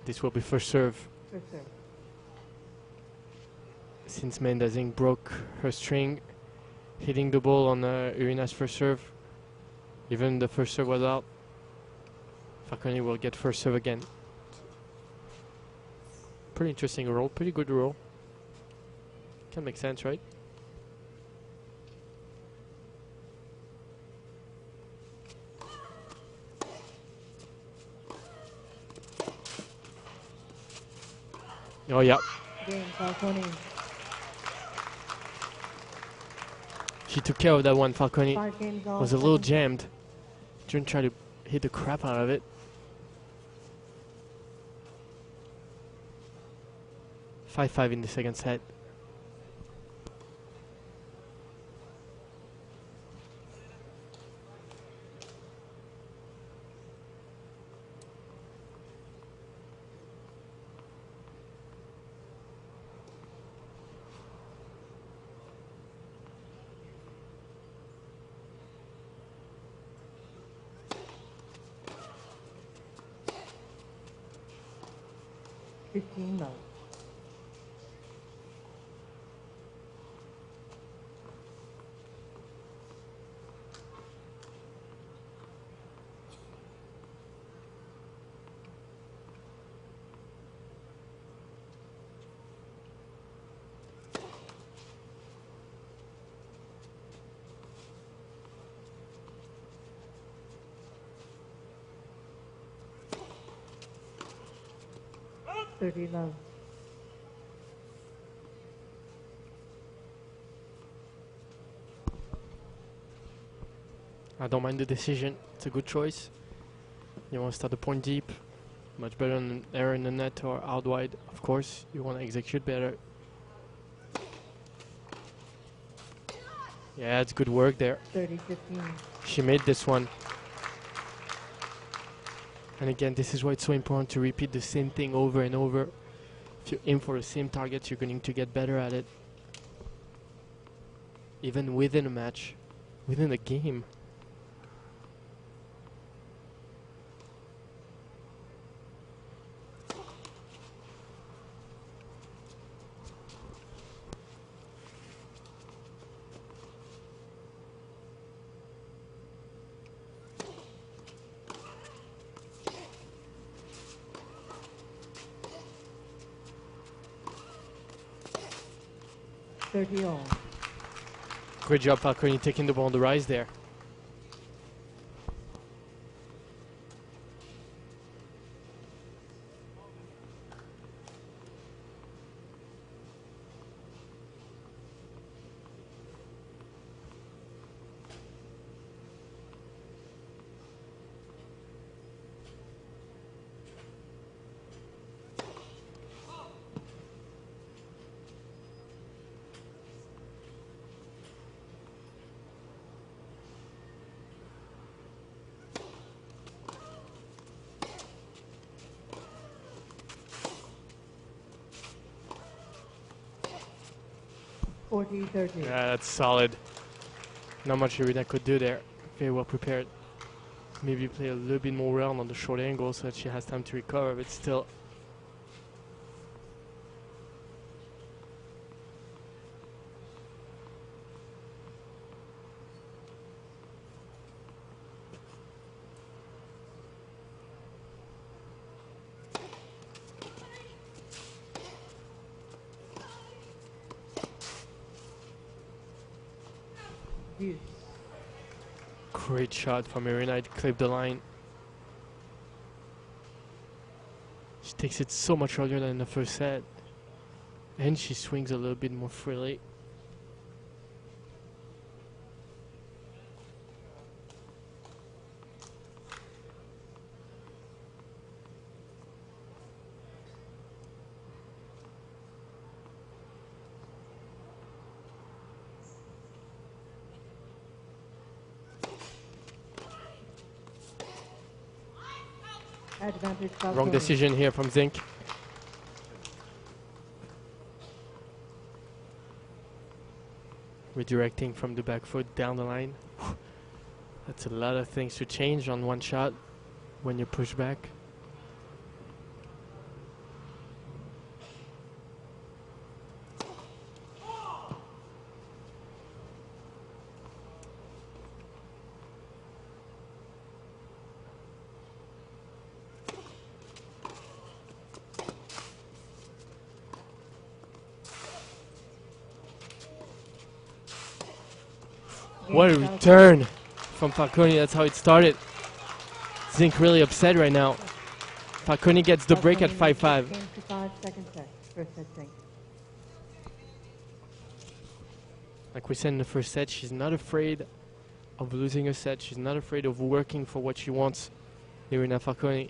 This will be first serve. First serve. Since Melinda Czink broke her string, hitting the ball on Irina's first serve. Even the first serve was out. Falconi will get first serve again. Pretty interesting roll, pretty good roll. Can make sense, right? Oh yeah. Game, Falconi. She took care of that one, Falconi. 5 games all. Was a little jammed. Didn't try to hit the crap out of it. Five in the second set. $15. 30 love. I don't mind the decision. It's a good choice. You want to start the point deep. Much better than an error in the net or out wide. Of course, you want to execute better. Yeah, it's good work there. 30-15. She made this one. And again, this is why it's so important to repeat the same thing over and over. If you aim for the same target, you're going to get better at it. Even within a match, within a game. $30 all. Great job, Falconi, taking the ball on the rise there. Yeah, that's solid. Not much Irina could do there. Very well prepared. Maybe play a little bit more round on the short angle so that she has time to recover, but still. Great shot from Irina, it clipped the line. She takes it so much earlier than in the first set. And she swings a little bit more freely. Wrong decision here from Czink. Redirecting from the back foot down the line. That's a lot of things to change on one shot when you push back. What a return from Falconi. That's how it started. Czink really upset right now. Falconi gets the break at 5-5. Like we said in the first set, she's not afraid of losing a set. She's not afraid of working for what she wants. Irina Falconi.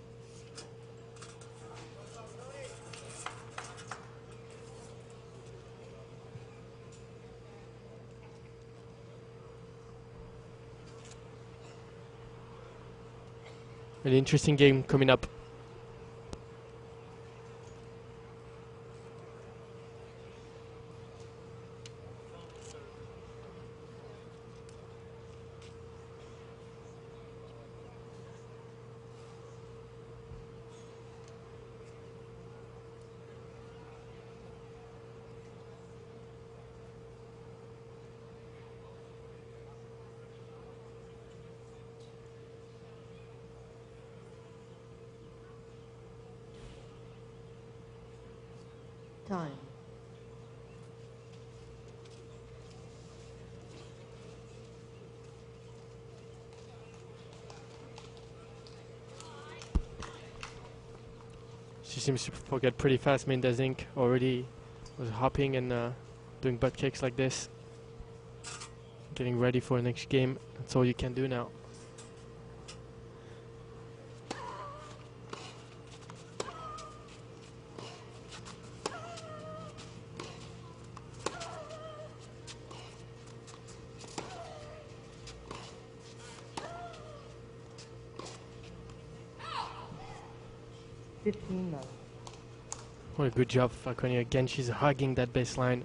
An interesting game coming up. Time. She seems to forget pretty fast. Melinda Czink already was hopping and doing butt kicks like this. Getting ready for the next game. That's all you can do now. What a good job, Falconi. Again, she's hugging that baseline.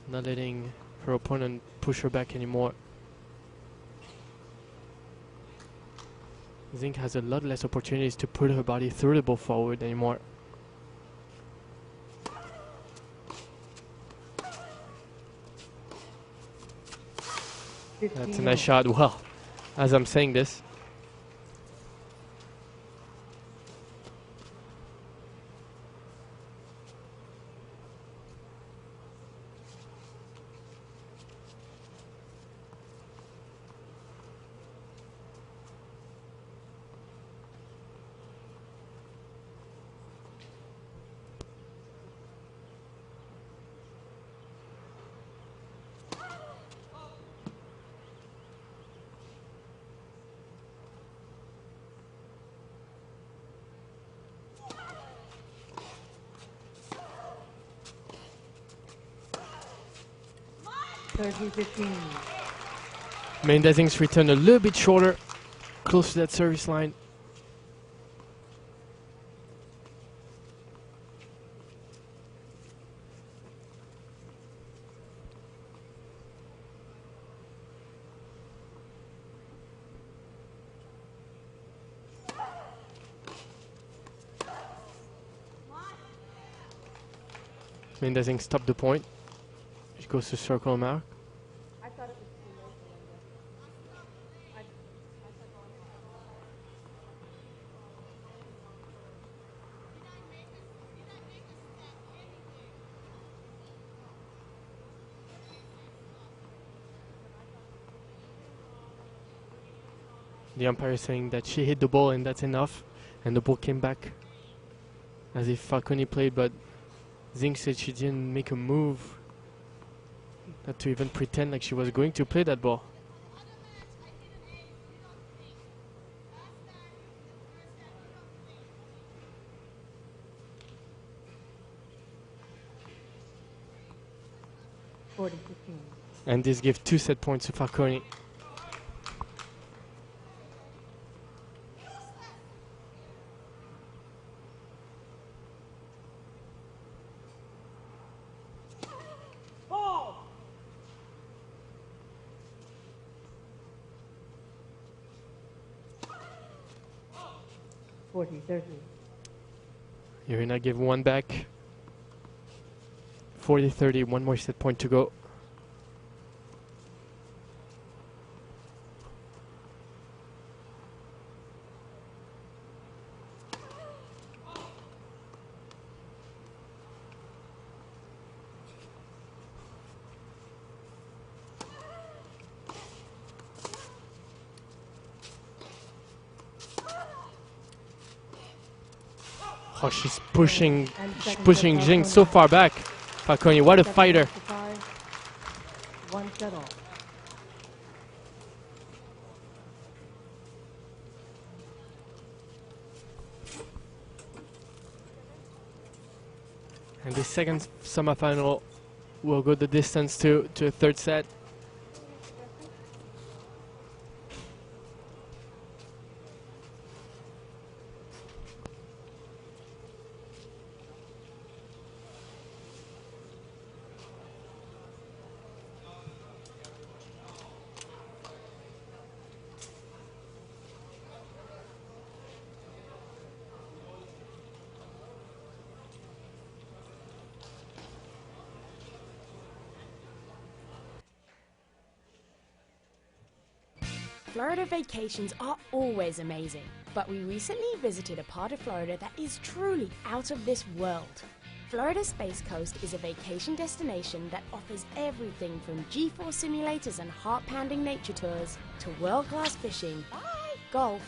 Not letting her opponent push her back anymore. Czink has a lot less opportunities to put her body through the ball forward anymore. That's a nice shot. Well, as I'm saying this, 30-15. Melinda Czink's return a little bit shorter, close to that service line. Melinda Czink stopped the point. She goes to circle mark. The umpire is saying that she hit the ball and that's enough, and the ball came back as if Falconi played, but Czink said she didn't make a move, not to even pretend like she was going to play that ball. And this gives 2 set points to Falconi. Irina give one back. 40-30, one more set point to go. Oh, she's pushing Czink so far back. Falconi, what a fighter. 1 set all. And the second semifinal will go the distance to a third set. Florida vacations are always amazing, but we recently visited a part of Florida that is truly out of this world. Florida Space Coast is a vacation destination that offers everything from G4 simulators and heart-pounding nature tours to world-class fishing, golf,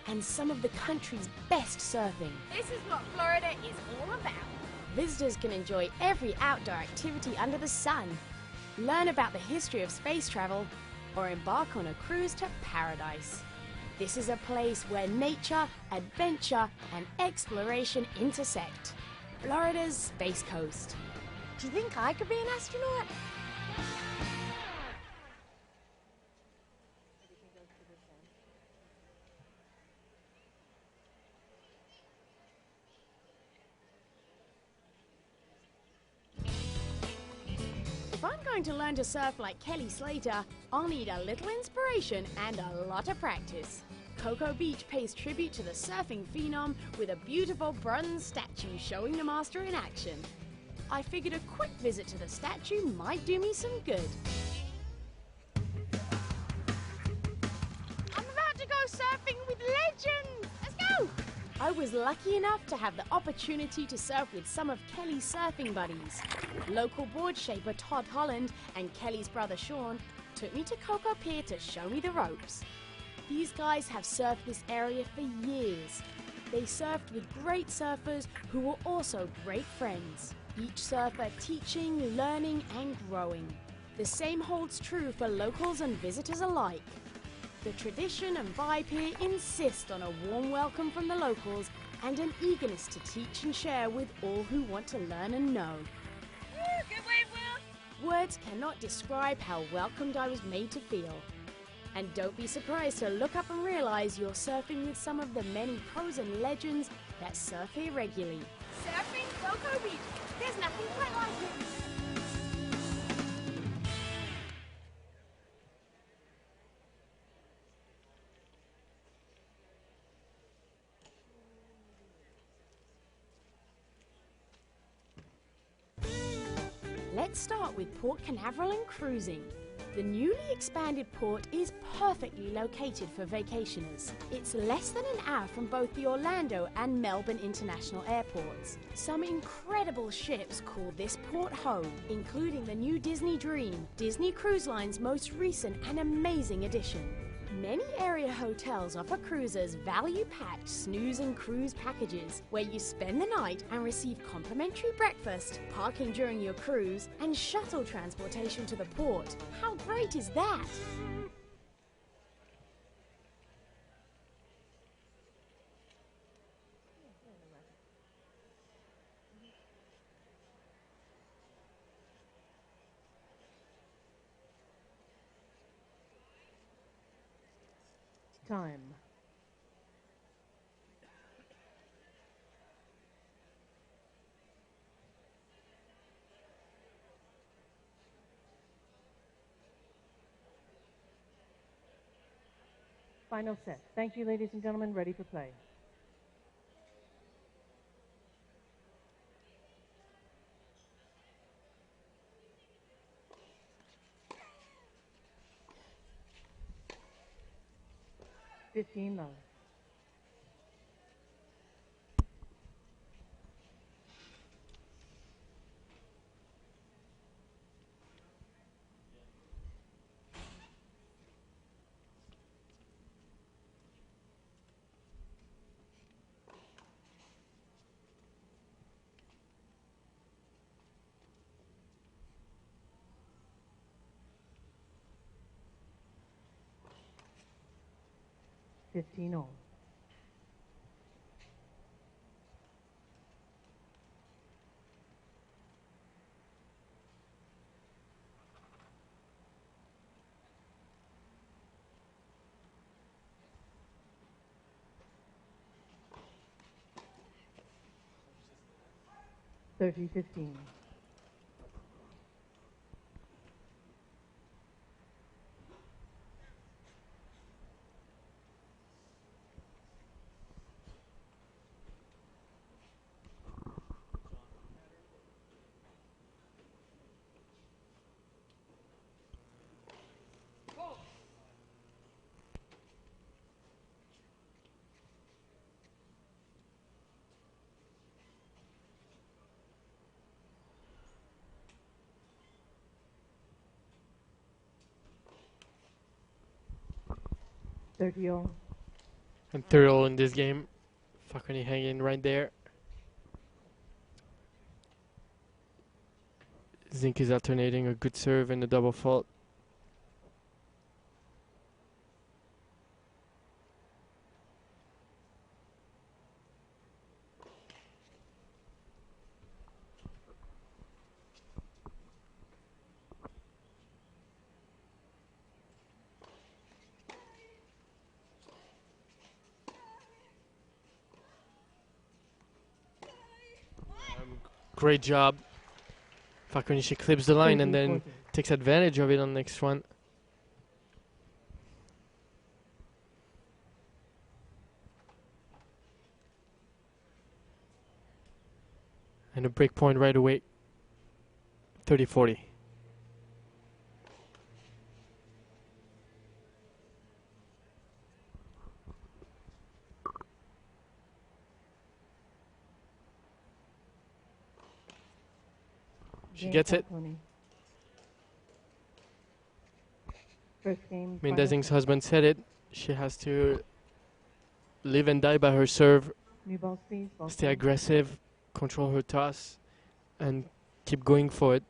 and some of the country's best surfing. This is what Florida is all about. Visitors can enjoy every outdoor activity under the sun, learn about the history of space travel, or embark on a cruise to paradise. This is a place where nature, adventure, and exploration intersect. Florida's Space Coast. Do you think I could be an astronaut? If I'm going to learn to surf like Kelly Slater, I'll need a little inspiration and a lot of practice. Cocoa Beach pays tribute to the surfing phenom with a beautiful bronze statue showing the master in action. I figured a quick visit to the statue might do me some good. I'm about to go surfing with legends. Let's go! I was lucky enough to have the opportunity to surf with some of Kelly's surfing buddies. Local board shaper Todd Holland and Kelly's brother Sean took me to Cocoa Pier to show me the ropes. These guys have surfed this area for years. They surfed with great surfers who were also great friends. Each surfer teaching, learning, and growing. The same holds true for locals and visitors alike. The tradition and vibe here insist on a warm welcome from the locals and an eagerness to teach and share with all who want to learn and know. Good wave, Will. Words cannot describe how welcomed I was made to feel. And don't be surprised to look up and realize you're surfing with some of the many pros and legends that surf here regularly. Surfing Cocoa Beach. There's nothing quite like it. Let's start with Port Canaveral and cruising. The newly expanded port is perfectly located for vacationers. It's less than an hour from both the Orlando and Melbourne international airports. Some incredible ships call this port home, including the new Disney Dream, Disney Cruise Line's most recent and amazing addition. Many area hotels offer cruisers value-packed snooze and cruise packages where you spend the night and receive complimentary breakfast, parking during your cruise, and shuttle transportation to the port. How great is that? Time. Final set. Thank you, ladies and gentlemen. Ready for play. $15. 15 all. $30-15. $30 all. And third all in this game. Falconi hanging right there. Czink is alternating a good serve and a double fault. Great job. Falconi, she clips the line and then takes advantage of it on the next one. And a break point right away. 30-40. She gets it. First game. Melinda Czink's husband said it. She has to live and die by her serve. New ball speed. Ball Stay speed. aggressive, control her toss, and keep going for it.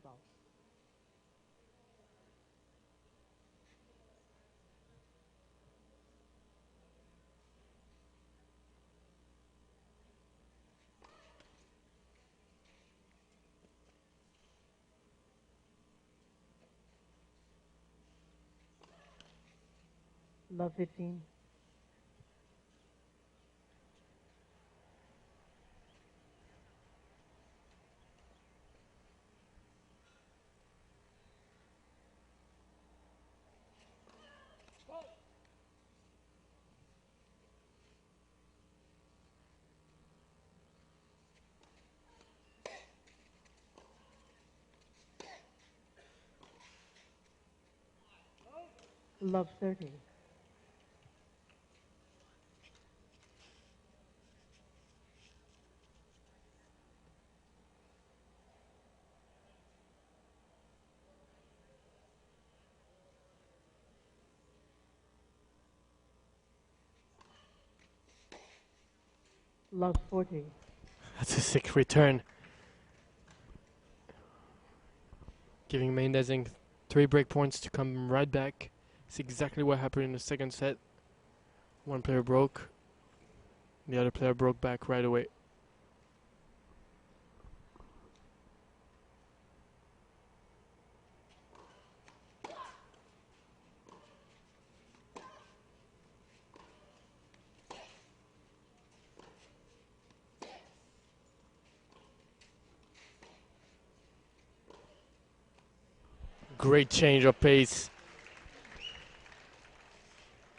ball. Love 15. Love 30. Love 40. That's a sick return. Giving Melinda Czink 3 break points to come right back. It's exactly what happened in the second set. One player broke. The other player broke back right away. Great change of pace.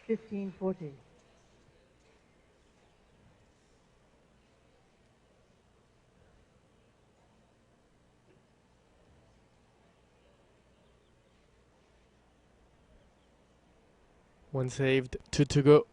15-40. One saved, 2 to go.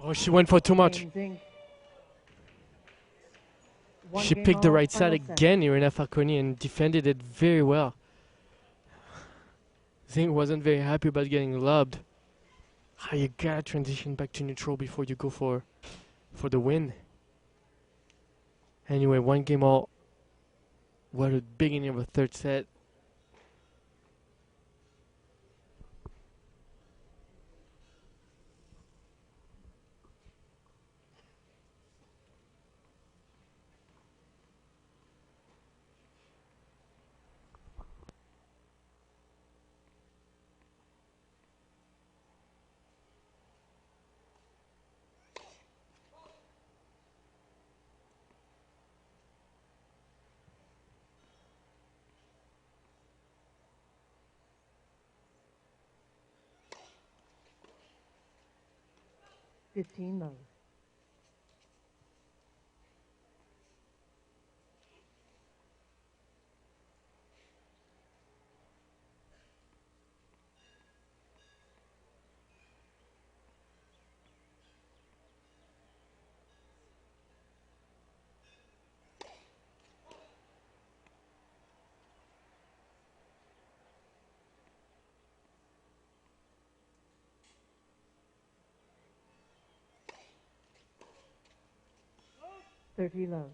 Oh, she went for too much. She picked the right side again, Irina Falconi, and defended it very well. Czink wasn't very happy about getting lobbed. You gotta transition back to neutral before you go for the win. Anyway, 1 game all. What a beginning of a third set. Love. Love.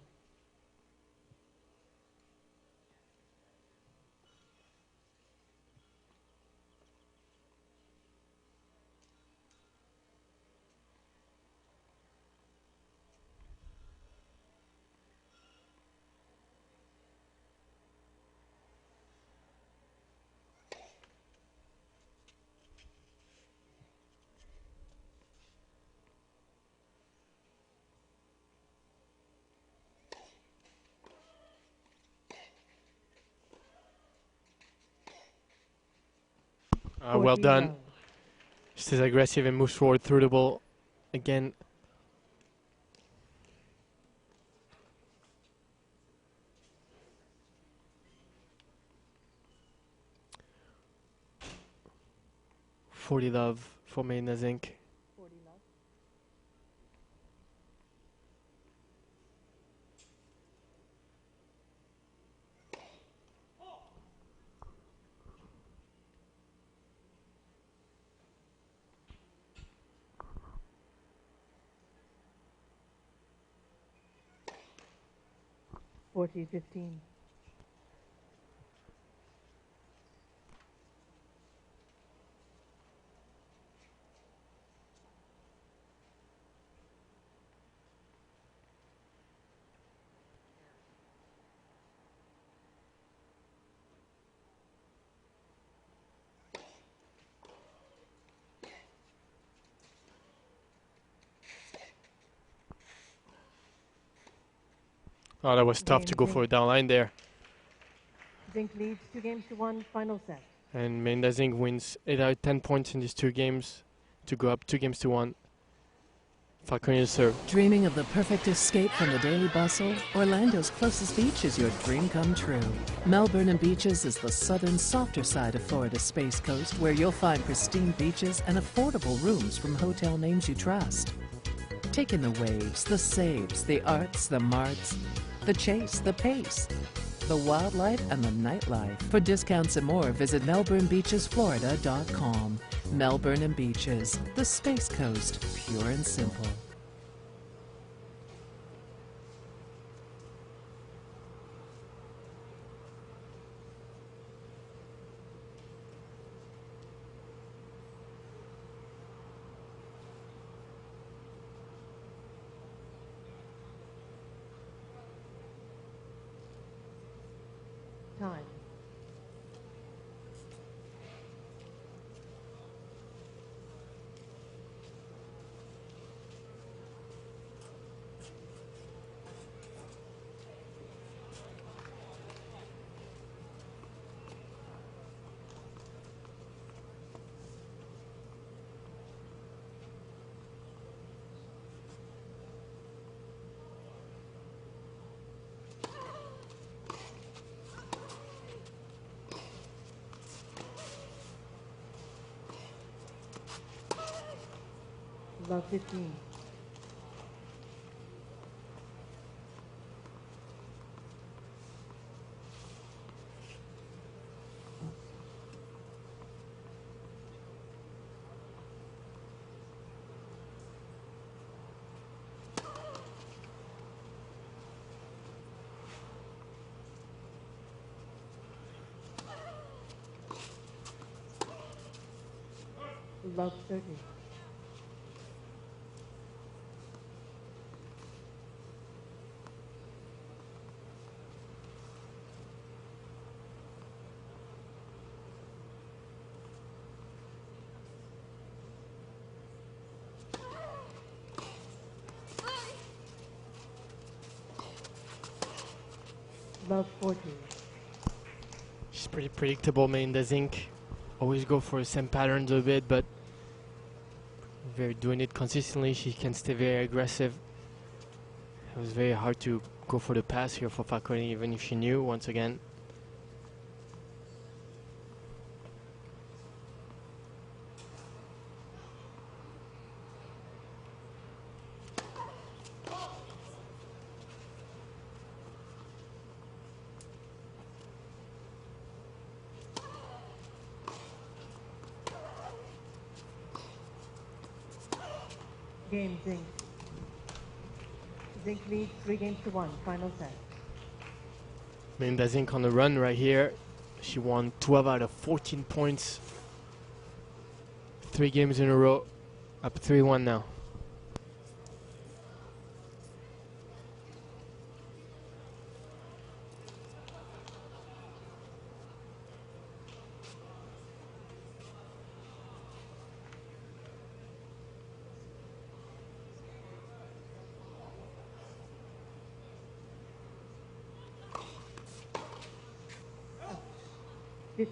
Well done. She stays aggressive and moves forward through the ball again. 40 love for Melinda Czink. 40 love. $40-15. Oh, that was tough to go for a down line there. Czink leads 2-1, final set. And Melinda Czink wins 8 out of 10 points in these 2 games to go up 2-1. Falconi serve. Dreaming of the perfect escape from the daily bustle? Orlando's closest beach is your dream come true. Melbourne and Beaches is the southern, softer side of Florida's Space Coast, where you'll find pristine beaches and affordable rooms from hotel names you trust. Take in the waves, the saves, the arts, the marts, the chase, the pace, the wildlife, and the nightlife. For discounts and more, visit melbournebeachesflorida.com. Melbourne and Beaches, the Space Coast, pure and simple. Time. Love 15. Love 30. Love 40. She's pretty predictable, Melinda Czink. Always go for the same patterns a bit, but very doing it consistently. She can stay very aggressive. It was very hard to go for the pass here for Falconi, even if she knew once again. Game, Czink. Czink leads 3-1, final set. Melinda Czink on the run right here. She won 12 out of 14 points. 3 games in a row. Up 3-1 now.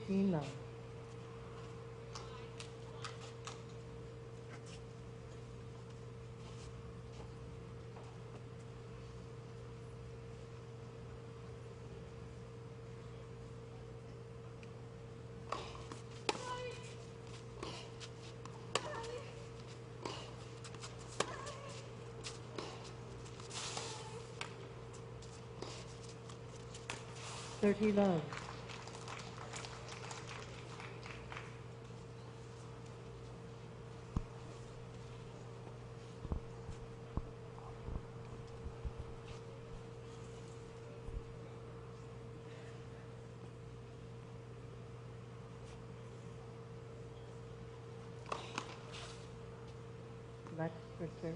Love. 30 love. Left for serve.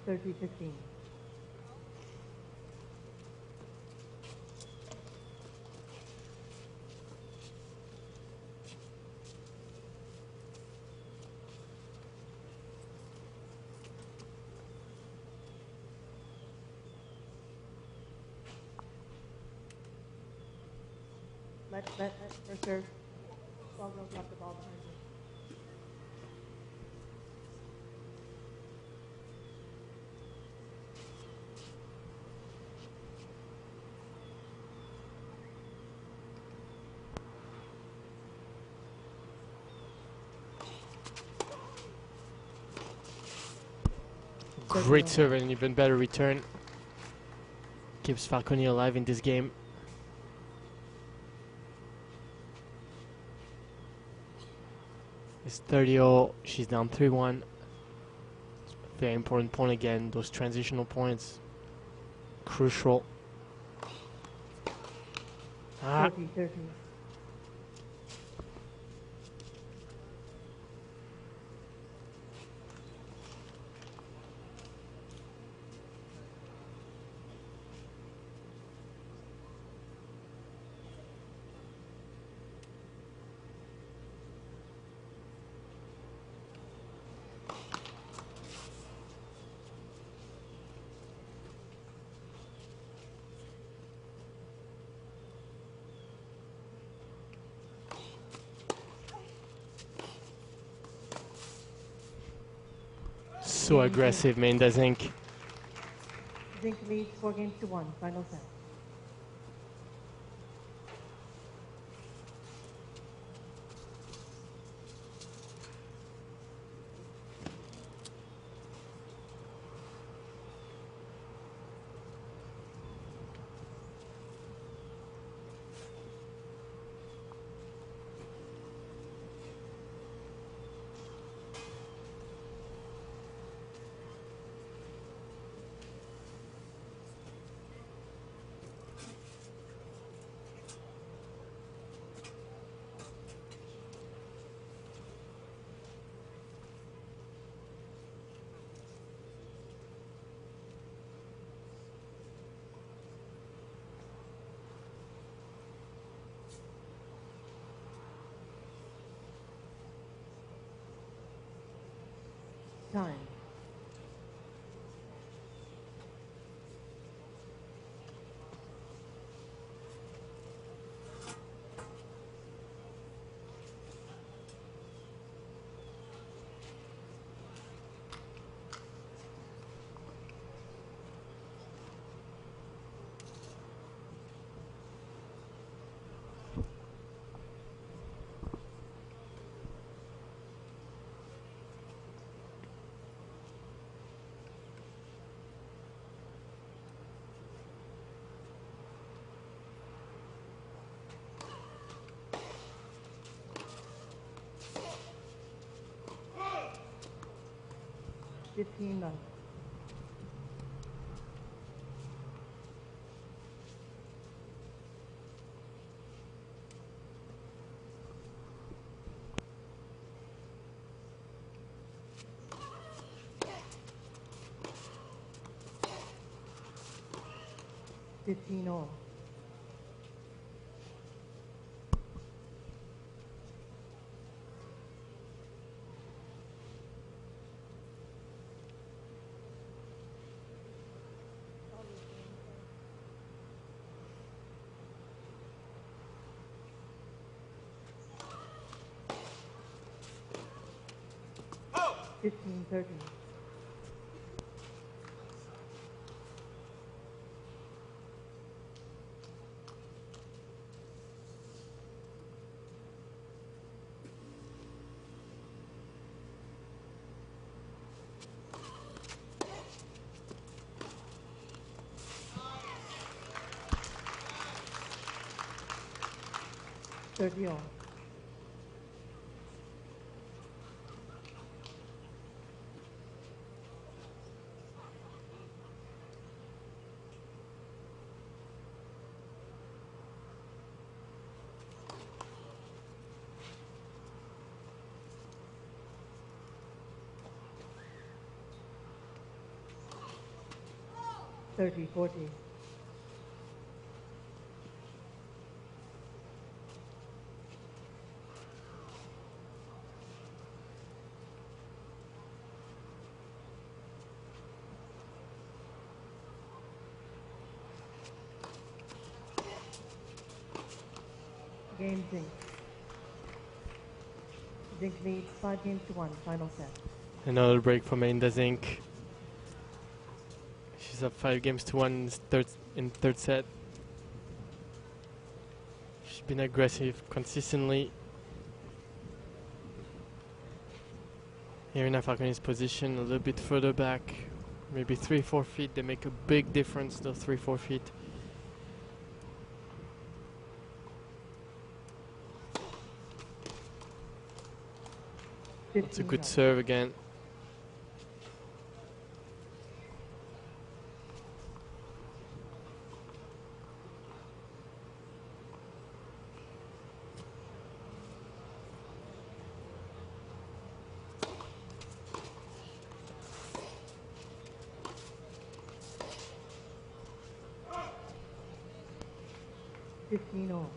Thirty 15. Let for serve. Ball girl drop the ball behind you. Great serve and even better return. Keeps Falconi alive in this game. It's 30-0. She's down 3-1. Very important point again. Those transitional points. Crucial. 30-30. So aggressive, Melinda Czink. Czink leads 4-1. Final set. Time. $15. $15 all. 15-13. Thirty all. Thirty 40. Game Zink. Zink leads 5-1, final set. Another break for Melinda Czink. She's up 5-1 in third set. She's been aggressive consistently. Irina Falconi's position a little bit further back, maybe 3-4 feet. They make a big difference, those 3-4 feet. It's a good serve again. All.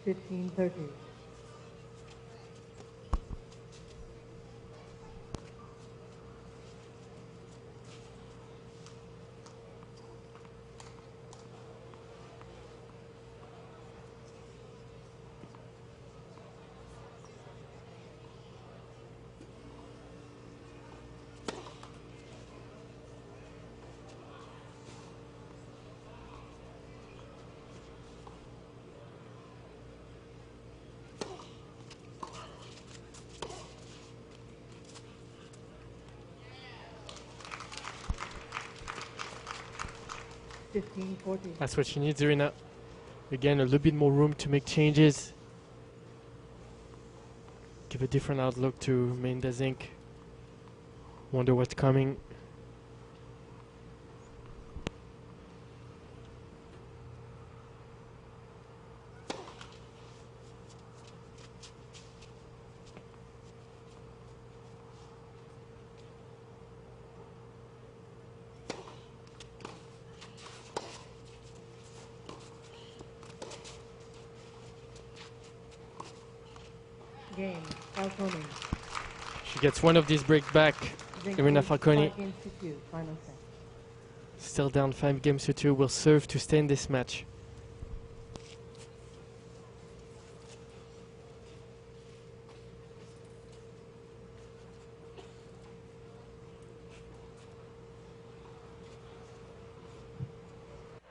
15-30. That's what she needs, Irina. Again, a little bit more room to make changes. Give a different outlook to Melinda Czink. Wonder what's coming. Game, Falconi. She gets one of these breaks back. Irina Falconi. 5-2, final set. Still down 5-2. Will serve to stay in this match.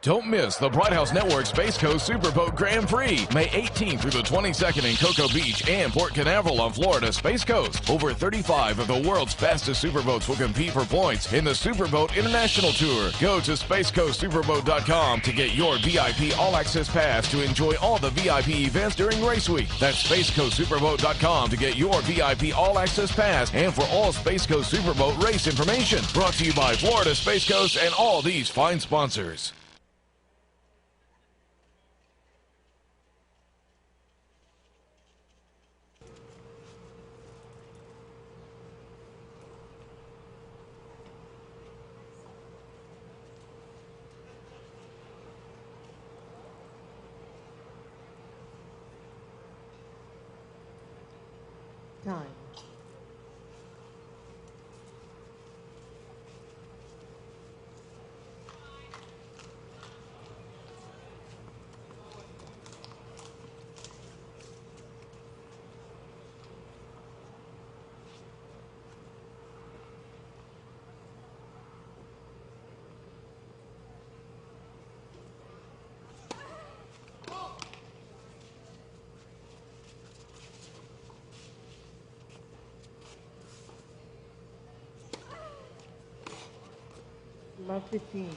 Don't miss the Bright House Network Space Coast Superboat Grand Prix, May 18th through the 22nd in Cocoa Beach and Port Canaveral on Florida's Space Coast. Over 35 of the world's fastest superboats will compete for points in the Superboat International Tour. Go to SpaceCoastSuperboat.com to get your VIP all-access pass to enjoy all the VIP events during race week. That's SpaceCoastSuperboat.com to get your VIP all-access pass and for all Space Coast Superboat race information. Brought to you by Florida Space Coast and all these fine sponsors. time. Love 15.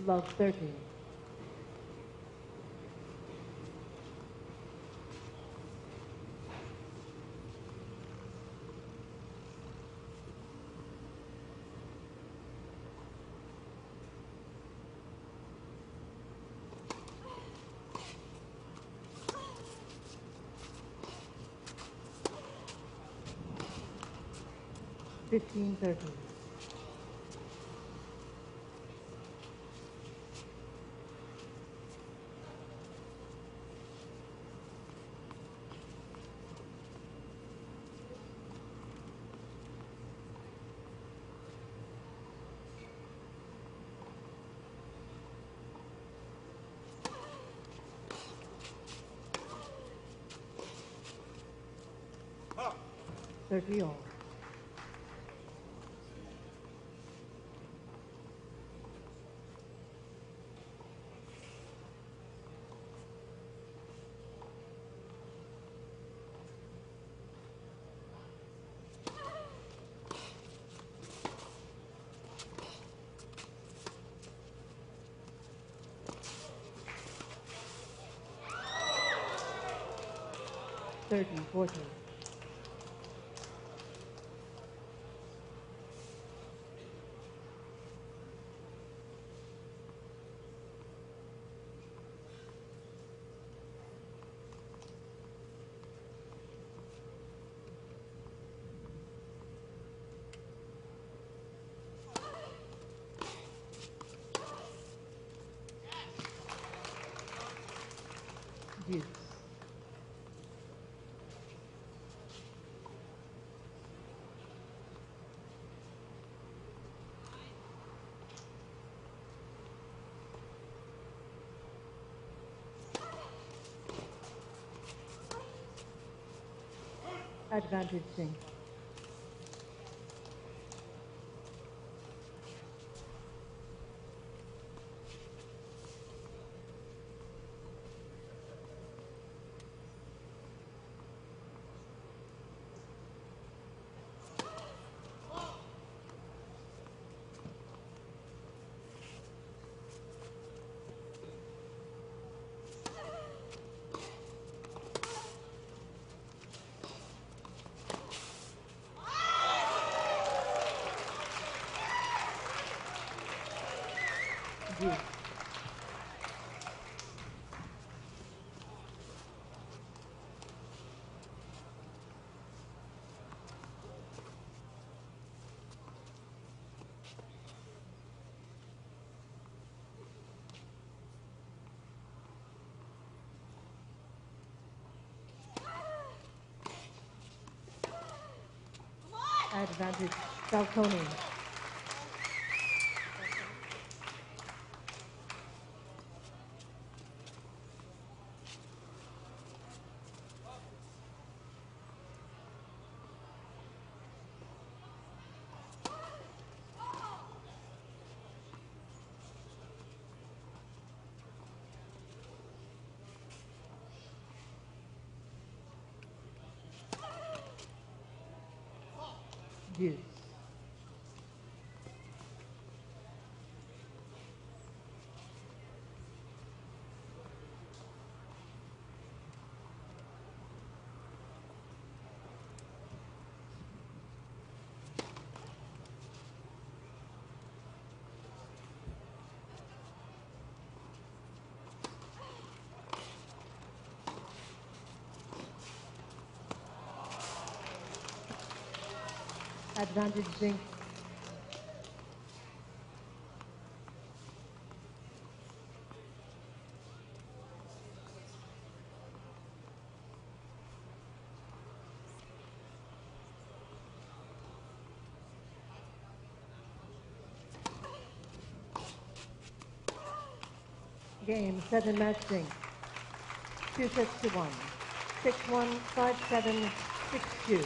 Love 13. Fifteen, 13. Up. 30 all. Thirty, 14. Deuce. Advantage Czink. Deuce. Advantage Falconi. Deuce. Advantage Czink. Game, 7 match Czink. 2 sets to 1. 6-1, 5-7, 6-2.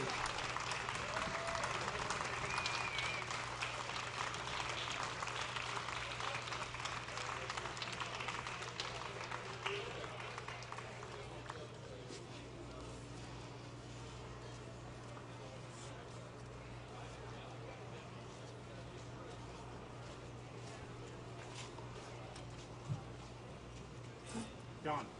Gone.